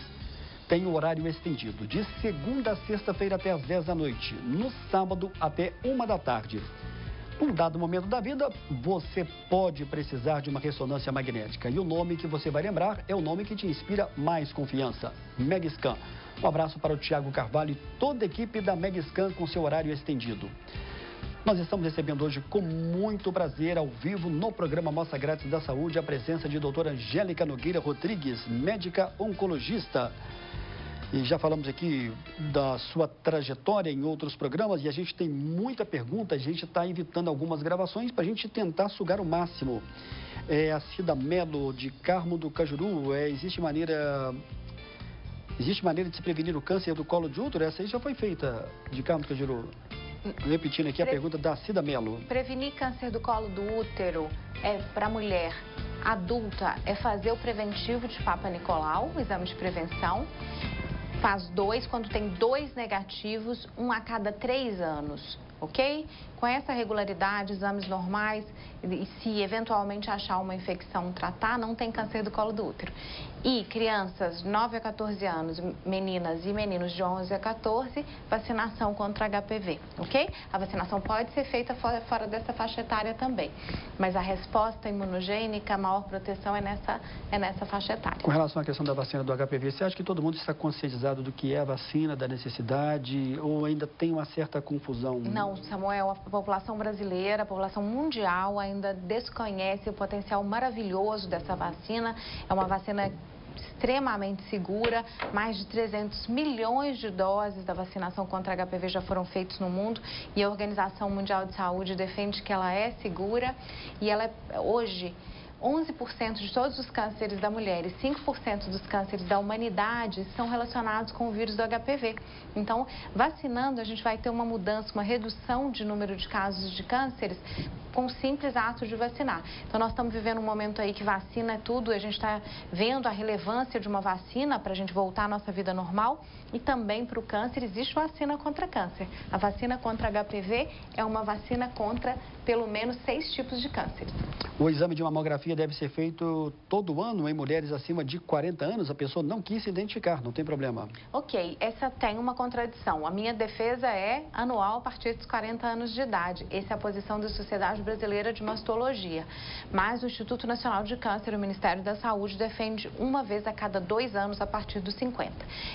tem o horário estendido de segunda a sexta-feira até às 10 da noite, no sábado até 1 da tarde. Num dado momento da vida, você pode precisar de uma ressonância magnética. E o nome que você vai lembrar é o nome que te inspira mais confiança, Megscan. Um abraço para o Tiago Carvalho e toda a equipe da Megscan com seu horário estendido. Nós estamos recebendo hoje com muito prazer, ao vivo, no programa Amostra Grátis da Saúde, a presença de doutora Angélica Nogueira Rodrigues, médica oncologista. E já falamos aqui da sua trajetória em outros programas e a gente tem muita pergunta, a gente está evitando algumas gravações para a gente tentar sugar o máximo. A Cida Melo, de Carmo do Cajuru, existe maneira de se prevenir o câncer do colo de útero? Essa aí já foi feita, de Carmo do Cajuru. Repetindo aqui a pergunta da Cida Melo. Prevenir câncer do colo do útero para mulher adulta é fazer o preventivo de Papa Nicolau, o exame de prevenção. Faz 2, quando tem 2 negativos, 1 a cada 3 anos, ok? Com essa regularidade, exames normais, e se eventualmente achar uma infecção, tratar, não tem câncer do colo do útero. E crianças 9 a 14 anos, meninas e meninos de 11 a 14, vacinação contra HPV, ok? A vacinação pode ser feita fora dessa faixa etária também, mas a resposta imunogênica, a maior proteção é nessa faixa etária. Com relação à questão da vacina do HPV, você acha que todo mundo está conscientizado do que é a vacina, da necessidade, ou ainda tem uma certa confusão? Não, Samuel, a população brasileira, a população mundial ainda desconhece o potencial maravilhoso dessa vacina. É uma vacina extremamente segura, mais de 300 milhões de doses da vacinação contra HPV já foram feitos no mundo e a Organização Mundial de Saúde defende que ela é segura e ela hoje 11% de todos os cânceres da mulher e 5% dos cânceres da humanidade são relacionados com o vírus do HPV. Então, vacinando, a gente vai ter uma mudança, uma redução de número de casos de cânceres com o simples ato de vacinar. Então, nós estamos vivendo um momento aí que vacina é tudo, a gente está vendo a relevância de uma vacina para a gente voltar à nossa vida normal e também para o câncer, existe vacina contra câncer. A vacina contra HPV é uma vacina contra pelo menos 6 tipos de câncer. O exame de mamografia deve ser feito todo ano em mulheres acima de 40 anos? A pessoa não quis se identificar, não tem problema. Ok, essa tem uma contradição. A minha defesa é anual a partir dos 40 anos de idade. Essa é a posição da Sociedade Brasileira de Mastologia. Mas o Instituto Nacional de Câncer e o Ministério da Saúde defende uma vez a cada 2 anos a partir dos 50.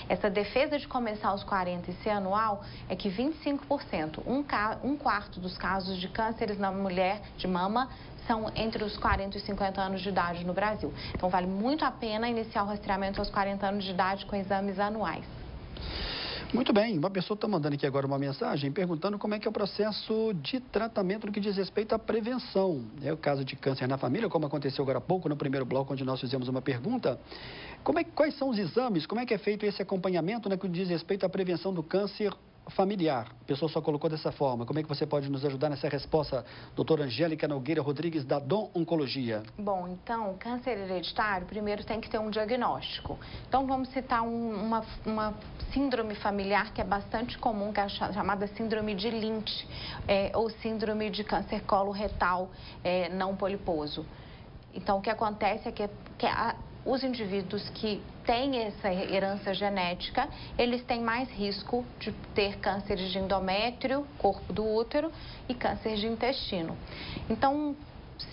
Essa defesa de começar aos 40 e ser anual é que 25%, um quarto dos casos de cânceres na mulher de mama são entre os 40 e 50 anos de idade no Brasil. Então, vale muito a pena iniciar o rastreamento aos 40 anos de idade com exames anuais. Muito bem, uma pessoa está mandando aqui agora uma mensagem perguntando como é que é o processo de tratamento no que diz respeito à prevenção. É o caso de câncer na família, como aconteceu agora há pouco no primeiro bloco, onde nós fizemos uma pergunta. Quais são os exames, como é que é feito esse acompanhamento no que diz respeito à prevenção do câncer familiar? A pessoa só colocou dessa forma. Como é que você pode nos ajudar nessa resposta, doutora Angélica Nogueira Rodrigues, da Dom Oncologia? Bom, então, câncer hereditário, primeiro tem que ter um diagnóstico. Então, vamos citar uma síndrome familiar que é bastante comum, que é a chamada síndrome de Lynch, ou síndrome de câncer coloretal não poliposo. Então, o que acontece é que os indivíduos que têm essa herança genética, eles têm mais risco de ter cânceres de endométrio, corpo do útero e câncer de intestino. Então,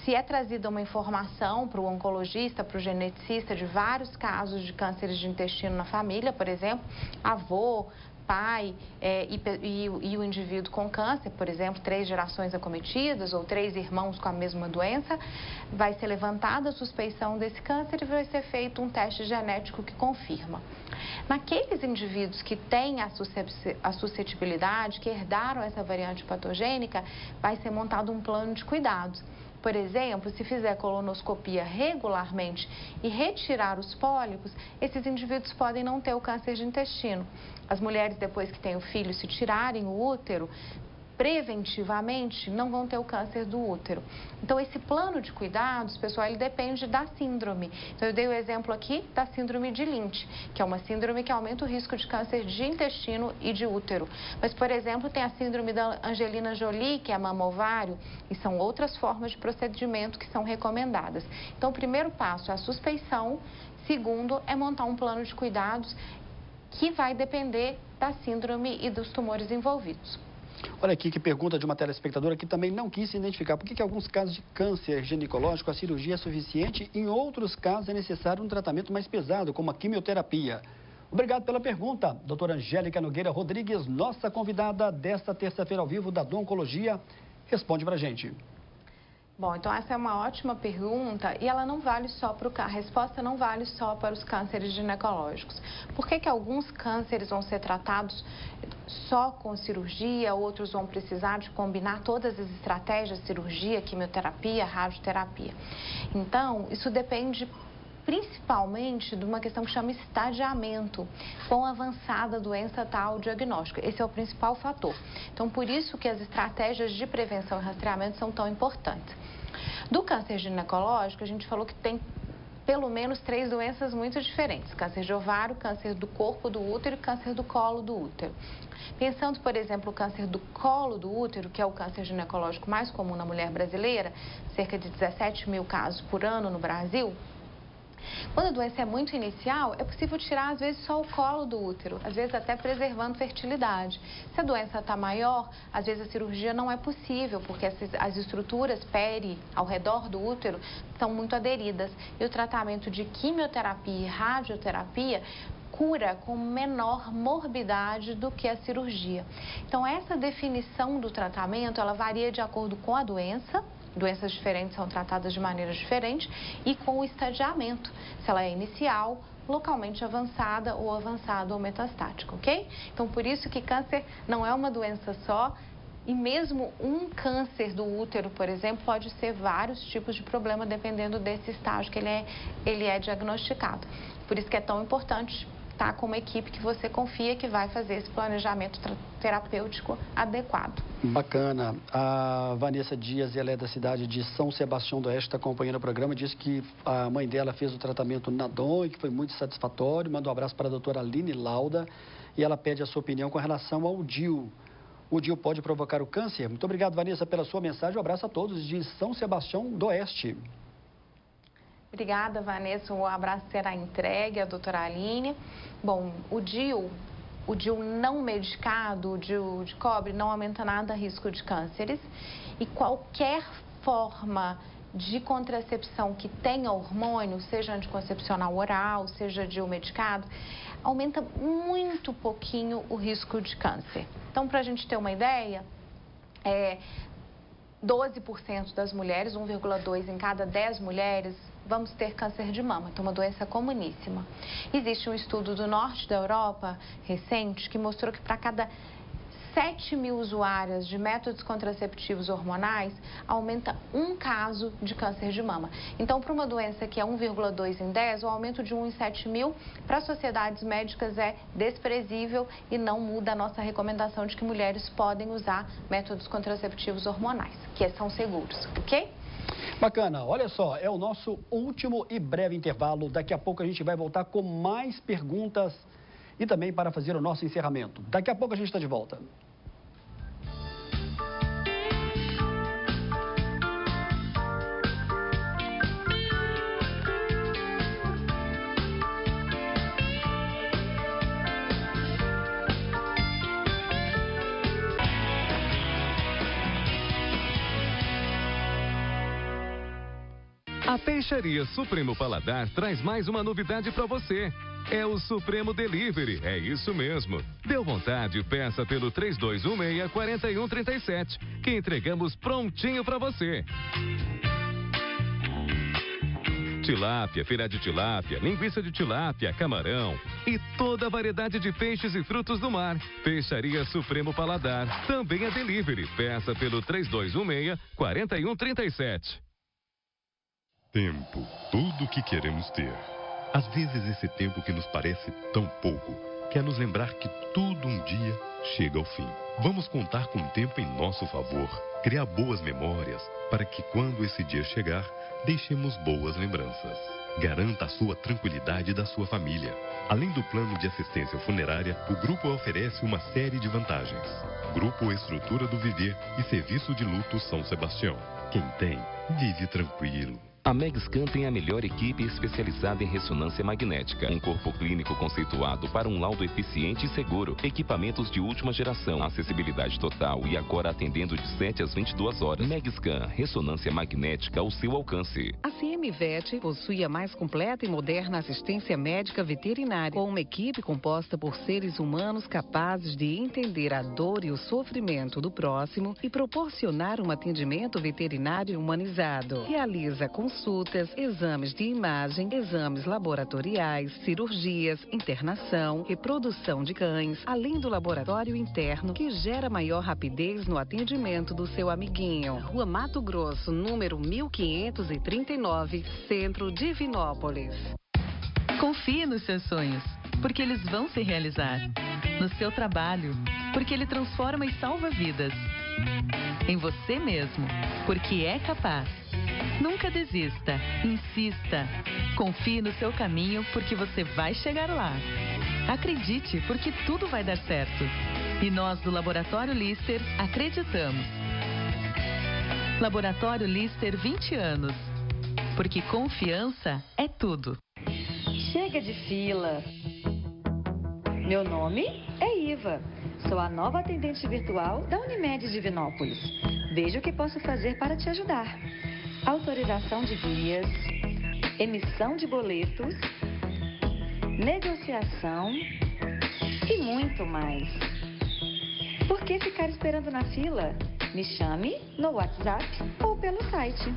se é trazida uma informação para o oncologista, para o geneticista de vários casos de cânceres de intestino na família, por exemplo, avô, pai e o indivíduo com câncer, por exemplo, 3 gerações acometidas ou 3 irmãos com a mesma doença, vai ser levantada a suspeição desse câncer e vai ser feito um teste genético que confirma. Naqueles indivíduos que têm a suscetibilidade, que herdaram essa variante patogênica, vai ser montado um plano de cuidados. Por exemplo, se fizer colonoscopia regularmente e retirar os pólipos, esses indivíduos podem não ter o câncer de intestino. As mulheres, depois que têm o filho, se tirarem o útero, preventivamente não vão ter o câncer do útero. Então, esse plano de cuidados, pessoal, ele depende da síndrome. Então, eu dei o exemplo aqui da síndrome de Lynch, que é uma síndrome que aumenta o risco de câncer de intestino e de útero. Mas, por exemplo, tem a síndrome da Angelina Jolie, que é mama-ovário, e são outras formas de procedimento que são recomendadas. Então, o primeiro passo é a suspeição, segundo é montar um plano de cuidados que vai depender da síndrome e dos tumores envolvidos. Olha aqui que pergunta de uma telespectadora que também não quis se identificar. Por que em alguns casos de câncer ginecológico a cirurgia é suficiente e em outros casos é necessário um tratamento mais pesado, como a quimioterapia? Obrigado pela pergunta, doutora Angélica Nogueira Rodrigues, nossa convidada desta terça-feira ao vivo da Dom Oncologia, responde pra gente. Bom, então essa é uma ótima pergunta e ela não vale só para a resposta não vale só para os cânceres ginecológicos. Por que alguns cânceres vão ser tratados só com cirurgia, outros vão precisar de combinar todas as estratégias, cirurgia, quimioterapia, radioterapia? Então, isso depende principalmente de uma questão que chama estadiamento. Quão avançada a doença está o diagnóstico. Esse é o principal fator. Então, por isso que as estratégias de prevenção e rastreamento são tão importantes. Do câncer ginecológico, a gente falou que tem pelo menos 3 doenças muito diferentes. Câncer de ovário, câncer do corpo do útero e câncer do colo do útero. Pensando, por exemplo, o câncer do colo do útero, que é o câncer ginecológico mais comum na mulher brasileira, cerca de 17 mil casos por ano no Brasil. Quando a doença é muito inicial, é possível tirar, às vezes, só o colo do útero, às vezes até preservando fertilidade. Se a doença está maior, às vezes a cirurgia não é possível, porque as estruturas ao redor do útero são muito aderidas. E o tratamento de quimioterapia e radioterapia cura com menor morbidade do que a cirurgia. Então, essa definição do tratamento, ela varia de acordo com a doença. Doenças diferentes são tratadas de maneiras diferentes e com o estadiamento, se ela é inicial, localmente avançada ou avançada ou metastática, ok? Então, por isso que câncer não é uma doença só e mesmo um câncer do útero, por exemplo, pode ser vários tipos de problema dependendo desse estágio que ele é diagnosticado. Por isso que é tão importante estar com uma equipe que você confia que vai fazer esse planejamento terapêutico adequado. Bacana. A Vanessa Dias, ela é da cidade de São Sebastião do Oeste, está acompanhando o programa, disse que a mãe dela fez o tratamento Nadon e que foi muito satisfatório. Manda um abraço para a doutora Aline Lauda e ela pede a sua opinião com relação ao DIU. O DIU pode provocar o câncer? Muito obrigado, Vanessa, pela sua mensagem. Um abraço a todos de São Sebastião do Oeste. Obrigada, Vanessa. O abraço será entregue à doutora Aline. Bom, o DIU não medicado, o DIU de cobre, não aumenta nada o risco de cânceres. E qualquer forma de contracepção que tenha hormônio, seja anticoncepcional oral, seja DIU medicado, aumenta muito pouquinho o risco de câncer. Então, para a gente ter uma ideia, 12% das mulheres, 1,2 em cada 10 mulheres, vamos ter câncer de mama, então uma doença comuníssima. Existe um estudo do norte da Europa, recente, que mostrou que para cada 7 mil usuárias de métodos contraceptivos hormonais, aumenta um caso de câncer de mama. Então, para uma doença que é 1,2 em 10, o aumento de 1 em 7 mil, para as sociedades médicas é desprezível e não muda a nossa recomendação de que mulheres podem usar métodos contraceptivos hormonais, que são seguros, ok? Bacana, olha só, é o nosso último e breve intervalo. Daqui a pouco a gente vai voltar com mais perguntas e também para fazer o nosso encerramento. Daqui a pouco a gente está de volta. A Peixaria Supremo Paladar traz mais uma novidade para você. É o Supremo Delivery, é isso mesmo. Deu vontade, peça pelo 3216-4137, que entregamos prontinho para você. Tilápia, filé de tilápia, linguiça de tilápia, camarão e toda a variedade de peixes e frutos do mar. Peixaria Supremo Paladar, também é delivery. Peça pelo 3216-4137. Tempo, tudo o que queremos ter. Às vezes esse tempo que nos parece tão pouco, quer nos lembrar que tudo um dia chega ao fim. Vamos contar com o tempo em nosso favor, criar boas memórias, para que quando esse dia chegar, deixemos boas lembranças. Garanta a sua tranquilidade e da sua família. Além do plano de assistência funerária, o grupo oferece uma série de vantagens. Grupo Estrutura do Viver e Serviço de Luto São Sebastião. Quem tem, vive tranquilo. A Megscan tem a melhor equipe especializada em ressonância magnética, um corpo clínico conceituado para um laudo eficiente e seguro, equipamentos de última geração, acessibilidade total e agora atendendo de 7 às 22 horas. Megscan, ressonância magnética ao seu alcance. A CMVet possui a mais completa e moderna assistência médica veterinária, com uma equipe composta por seres humanos capazes de entender a dor e o sofrimento do próximo e proporcionar um atendimento veterinário humanizado. Realiza consultas, exames de imagem, exames laboratoriais, cirurgias, internação, reprodução de cães, além do laboratório interno que gera maior rapidez no atendimento do seu amiguinho. Rua Mato Grosso, número 1539, Centro, Divinópolis. Confie nos seus sonhos, porque eles vão se realizar. No seu trabalho, porque ele transforma e salva vidas. Em você mesmo, porque é capaz. Nunca desista, insista. Confie no seu caminho, porque você vai chegar lá. Acredite, porque tudo vai dar certo. E nós do Laboratório Lister acreditamos. Laboratório Lister, 20 anos. Porque confiança é tudo. Chega de fila. Meu nome é Iva. Sou a nova atendente virtual da Unimed Divinópolis. Veja o que posso fazer para te ajudar. Autorização de guias, emissão de boletos, negociação e muito mais. Por que ficar esperando na fila? Me chame no WhatsApp ou pelo site.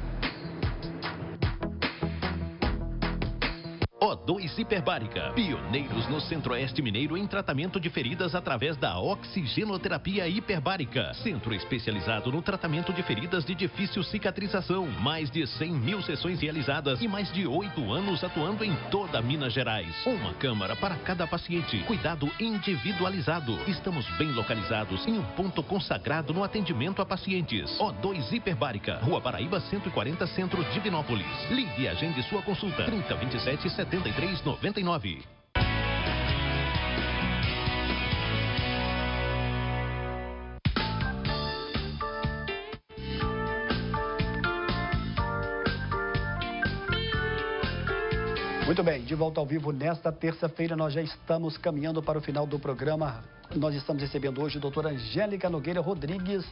O2 Hiperbárica, pioneiros no Centro-Oeste Mineiro em tratamento de feridas através da oxigenoterapia hiperbárica. Centro especializado no tratamento de feridas de difícil cicatrização. Mais de 100 mil sessões realizadas e mais de 8 anos atuando em toda Minas Gerais. Uma câmara para cada paciente. Cuidado individualizado. Estamos bem localizados em um ponto consagrado no atendimento a pacientes. O2 Hiperbárica, Rua Paraíba 140, Centro, Divinópolis. Ligue e agende sua consulta. 3027 7399. Muito bem, de volta ao vivo nesta terça-feira, nós já estamos caminhando para o final do programa. Nós estamos recebendo hoje a doutora Angélica Nogueira Rodrigues.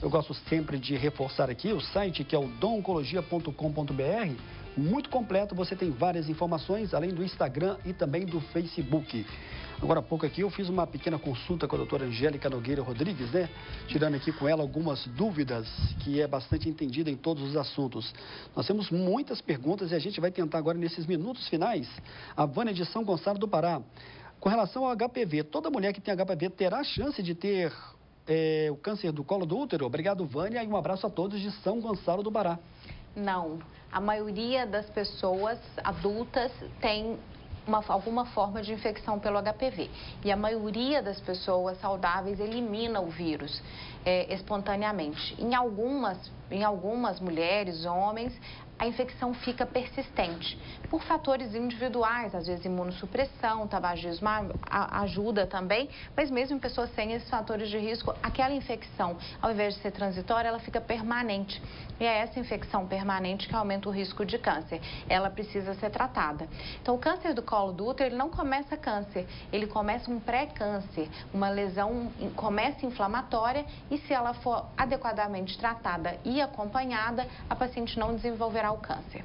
Eu gosto sempre de reforçar aqui o site, que é o doncologia.com.br. Muito completo, você tem várias informações, além do Instagram e também do Facebook. Agora há pouco aqui eu fiz uma pequena consulta com a doutora Angélica Nogueira Rodrigues, né? Tirando aqui com ela algumas dúvidas, que é bastante entendida em todos os assuntos. Nós temos muitas perguntas e a gente vai tentar agora, nesses minutos finais, a Vânia de São Gonçalo do Pará. Com relação ao HPV, toda mulher que tem HPV terá chance de ter o câncer do colo do útero? Obrigado, Vânia, e um abraço a todos de São Gonçalo do Pará. Não, a maioria das pessoas adultas tem alguma forma de infecção pelo HPV. E a maioria das pessoas saudáveis elimina o vírus espontaneamente. Em algumas mulheres, homens, a infecção fica persistente, por fatores individuais, às vezes imunossupressão, tabagismo ajuda também, mas mesmo em pessoas sem esses fatores de risco, aquela infecção, ao invés de ser transitória, ela fica permanente. E é essa infecção permanente que aumenta o risco de câncer. Ela precisa ser tratada. Então, o câncer do colo do útero, ele não começa câncer, ele começa um pré-câncer, uma lesão começa inflamatória e se ela for adequadamente tratada e acompanhada, a paciente não desenvolverá o câncer.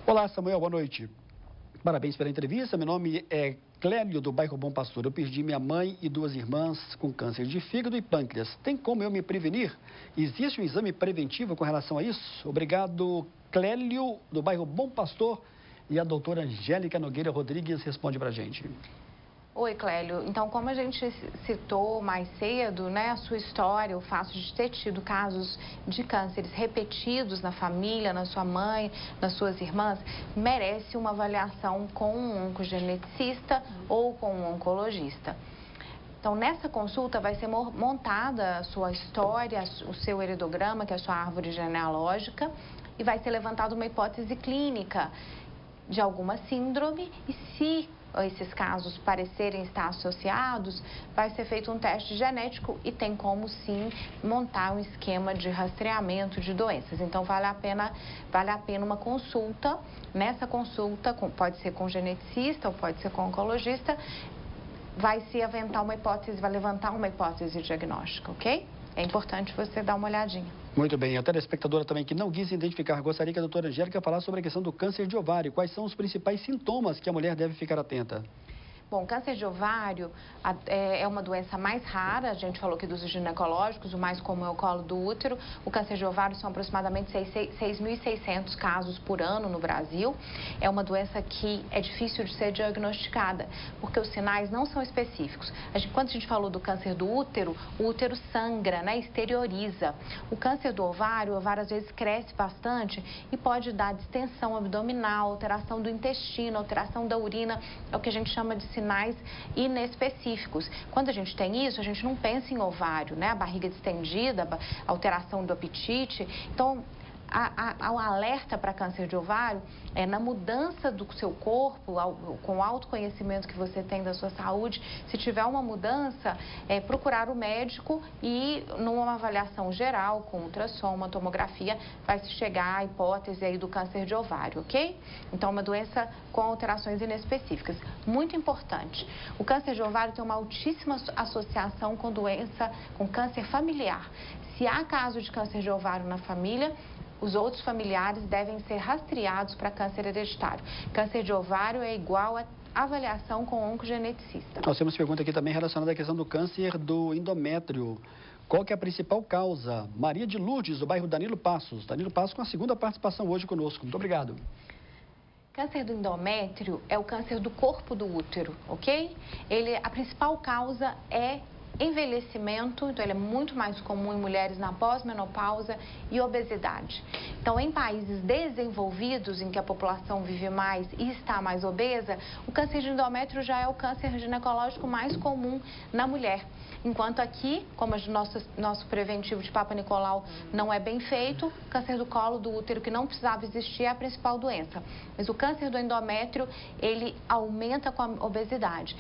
Olá, Samuel, boa noite. Parabéns pela entrevista. Meu nome é Clélio, do bairro Bom Pastor. Eu perdi minha mãe e 2 irmãs com câncer de fígado e pâncreas. Tem como eu me prevenir? Existe um exame preventivo com relação a isso? Obrigado, Clélio, do bairro Bom Pastor. E a doutora Angélica Nogueira Rodrigues responde pra gente. Oi, Clélio. Então, como a gente citou mais cedo, né, a sua história, o fato de ter tido casos de cânceres repetidos na família, na sua mãe, nas suas irmãs, merece uma avaliação com um oncogeneticista ou com um oncologista. Então, nessa consulta vai ser montada a sua história, o seu heredograma, que é a sua árvore genealógica, e vai ser levantada uma hipótese clínica de alguma síndrome e se esses casos parecerem estar associados, vai ser feito um teste genético e tem como sim montar um esquema de rastreamento de doenças. Então vale a pena uma consulta. Nessa consulta, pode ser com geneticista ou pode ser com oncologista, vai se aventar uma hipótese, vai levantar uma hipótese diagnóstica, ok? É importante você dar uma olhadinha. Muito bem. A telespectadora também que não quis identificar, gostaria que a doutora Angélica falasse sobre a questão do câncer de ovário. Quais são os principais sintomas que a mulher deve ficar atenta? Bom, câncer de ovário é uma doença mais rara, a gente falou aqui dos ginecológicos, o mais comum é o colo do útero. O câncer de ovário são aproximadamente 6.600 casos por ano no Brasil. É uma doença que é difícil de ser diagnosticada, porque os sinais não são específicos. Quando a gente falou do câncer do útero, o útero sangra, né, exterioriza. O câncer do ovário, o ovário às vezes cresce bastante e pode dar distensão abdominal, alteração do intestino, alteração da urina, é o que a gente chama de sinais inespecíficos. Quando a gente tem isso, a gente não pensa em ovário, né? A barriga distendida, alteração do apetite. Então, o alerta para câncer de ovário é na mudança do seu corpo, com o autoconhecimento que você tem da sua saúde. Se tiver uma mudança, procurar o médico e numa avaliação geral, com ultrassom, uma tomografia, vai se chegar à hipótese aí do câncer de ovário, ok? Então, uma doença com alterações inespecíficas. Muito importante. O câncer de ovário tem uma altíssima associação com com câncer familiar. Se há caso de câncer de ovário na família, os outros familiares devem ser rastreados para câncer hereditário. Câncer de ovário é igual a avaliação com oncogeneticista. Nós temos pergunta aqui também relacionada à questão do câncer do endométrio. Qual que é a principal causa? Maria de Lourdes, do bairro Danilo Passos. Danilo Passos com a segunda participação hoje conosco. Muito obrigado. Câncer do endométrio é o câncer do corpo do útero, ok? A principal causa é envelhecimento, então ele é muito mais comum em mulheres na pós-menopausa, e obesidade. Então, em países desenvolvidos, em que a população vive mais e está mais obesa, o câncer de endométrio já é o câncer ginecológico mais comum na mulher. Enquanto aqui, como nosso preventivo de Papa Nicolau não é bem feito, o câncer do colo do útero, que não precisava existir, é a principal doença. Mas o câncer do endométrio, ele aumenta com a obesidade.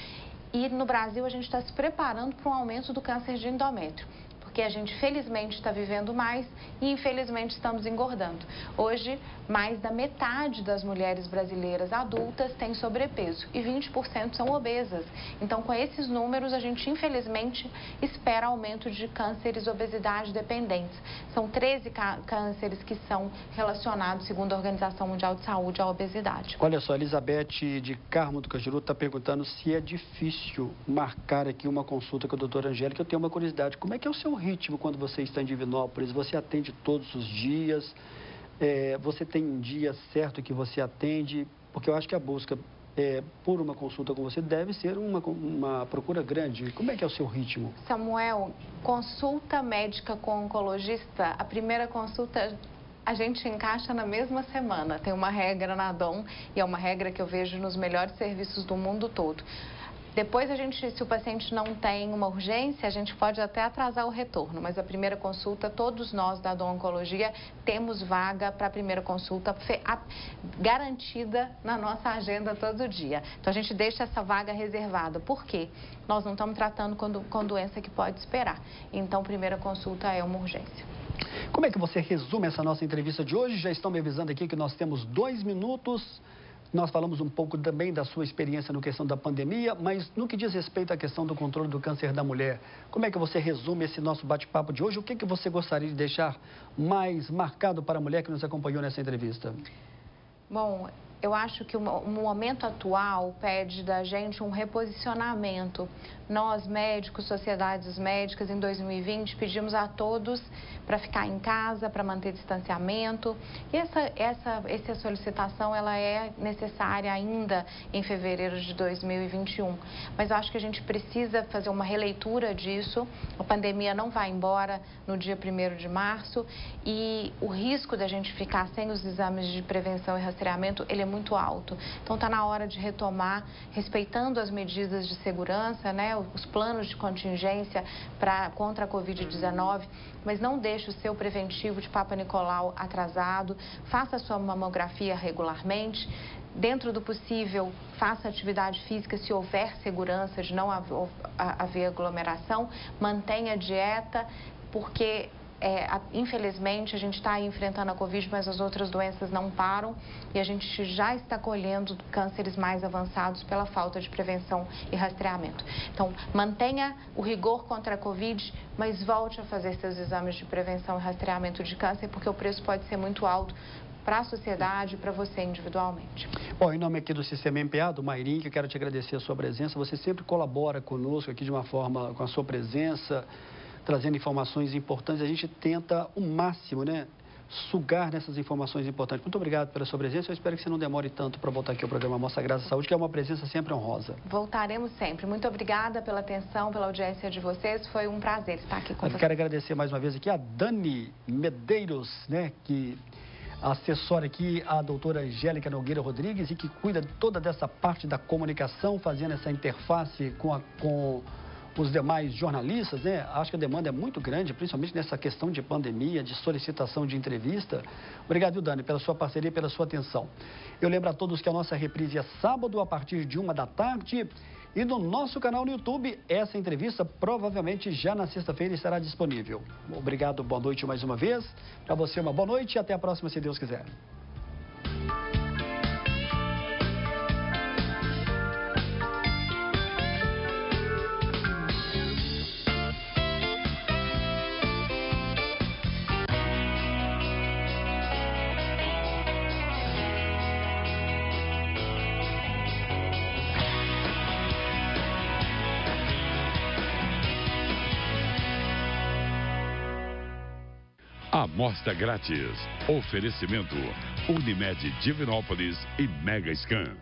E no Brasil a gente está se preparando para um aumento do câncer de endométrio, porque a gente felizmente está vivendo mais e infelizmente estamos engordando. Hoje, mais da metade das mulheres brasileiras adultas tem sobrepeso e 20% são obesas. Então, com esses números, a gente infelizmente espera aumento de cânceres obesidade dependentes. São 13 cânceres que são relacionados, segundo a Organização Mundial de Saúde, à obesidade. Olha só, a Elizabeth de Carmo do Cajuru está perguntando se é difícil marcar aqui uma consulta com a doutora Angélica. Eu tenho uma curiosidade, como é que é o seu ritmo quando você está em Divinópolis? Você atende todos os dias? Você tem um dia certo que você atende? Porque eu acho que a busca por uma consulta com você deve ser uma procura grande. Como é que é o seu ritmo? Samuel, consulta médica com oncologista, a primeira consulta a gente encaixa na mesma semana. Tem uma regra na DOM e é uma regra que eu vejo nos melhores serviços do mundo todo. Depois, se o paciente não tem uma urgência, a gente pode até atrasar o retorno, mas a primeira consulta, todos nós da Dom Oncologia temos vaga para a primeira consulta garantida na nossa agenda todo dia. Então, a gente deixa essa vaga reservada. Por quê? Nós não estamos tratando com doença que pode esperar. Então, primeira consulta é uma urgência. Como é que você resume essa nossa entrevista de hoje? Já estão me avisando aqui que nós temos 2 minutos. Nós falamos um pouco também da sua experiência na questão da pandemia, mas no que diz respeito à questão do controle do câncer da mulher, como é que você resume esse nosso bate-papo de hoje? O que você gostaria de deixar mais marcado para a mulher que nos acompanhou nessa entrevista? Bom, eu acho que o momento atual pede da gente um reposicionamento. Nós, médicos, sociedades médicas, em 2020, pedimos a todos para ficar em casa, para manter distanciamento. E essa solicitação ela é necessária ainda em fevereiro de 2021. Mas eu acho que a gente precisa fazer uma releitura disso. A pandemia não vai embora no dia 1º de março e o risco da gente ficar sem os exames de prevenção e rastreamento, ele é muito alto. Então está na hora de retomar, respeitando as medidas de segurança, né, os planos de contingência contra a Covid-19, mas não deixe o seu preventivo de Papa Nicolau atrasado, faça a sua mamografia regularmente. Dentro do possível, faça atividade física se houver segurança de não haver aglomeração, mantenha a dieta, porque infelizmente a gente está enfrentando a Covid, mas as outras doenças não param e a gente já está colhendo cânceres mais avançados pela falta de prevenção e rastreamento. Então, mantenha o rigor contra a Covid, mas volte a fazer seus exames de prevenção e rastreamento de câncer, porque o preço pode ser muito alto para a sociedade e para você individualmente. Bom, em nome aqui do Sistema MPA, do Mairim, que eu quero te agradecer a sua presença. Você sempre colabora conosco aqui de uma forma, com a sua presença, trazendo informações importantes. A gente tenta o máximo, né, sugar nessas informações importantes. Muito obrigado pela sua presença. Eu espero que você não demore tanto para voltar aqui ao programa Mostra Graça Saúde, que é uma presença sempre honrosa. Voltaremos sempre. Muito obrigada pela atenção, pela audiência de vocês. Foi um prazer estar aqui com vocês. Quero agradecer mais uma vez aqui a Dani Medeiros, né, que assessora aqui a doutora Angélica Nogueira Rodrigues e que cuida de toda dessa parte da comunicação, fazendo essa interface com os demais jornalistas, né? Acho que a demanda é muito grande, principalmente nessa questão de pandemia, de solicitação de entrevista. Obrigado, Dani, pela sua parceria e pela sua atenção. Eu lembro a todos que a nossa reprise é sábado a partir de 13h. E no nosso canal no YouTube, essa entrevista provavelmente já na sexta-feira estará disponível. Obrigado, boa noite mais uma vez. Para você, uma boa noite e até a próxima, se Deus quiser. Amostra grátis. Oferecimento Unimed Divinópolis e Mega Scan.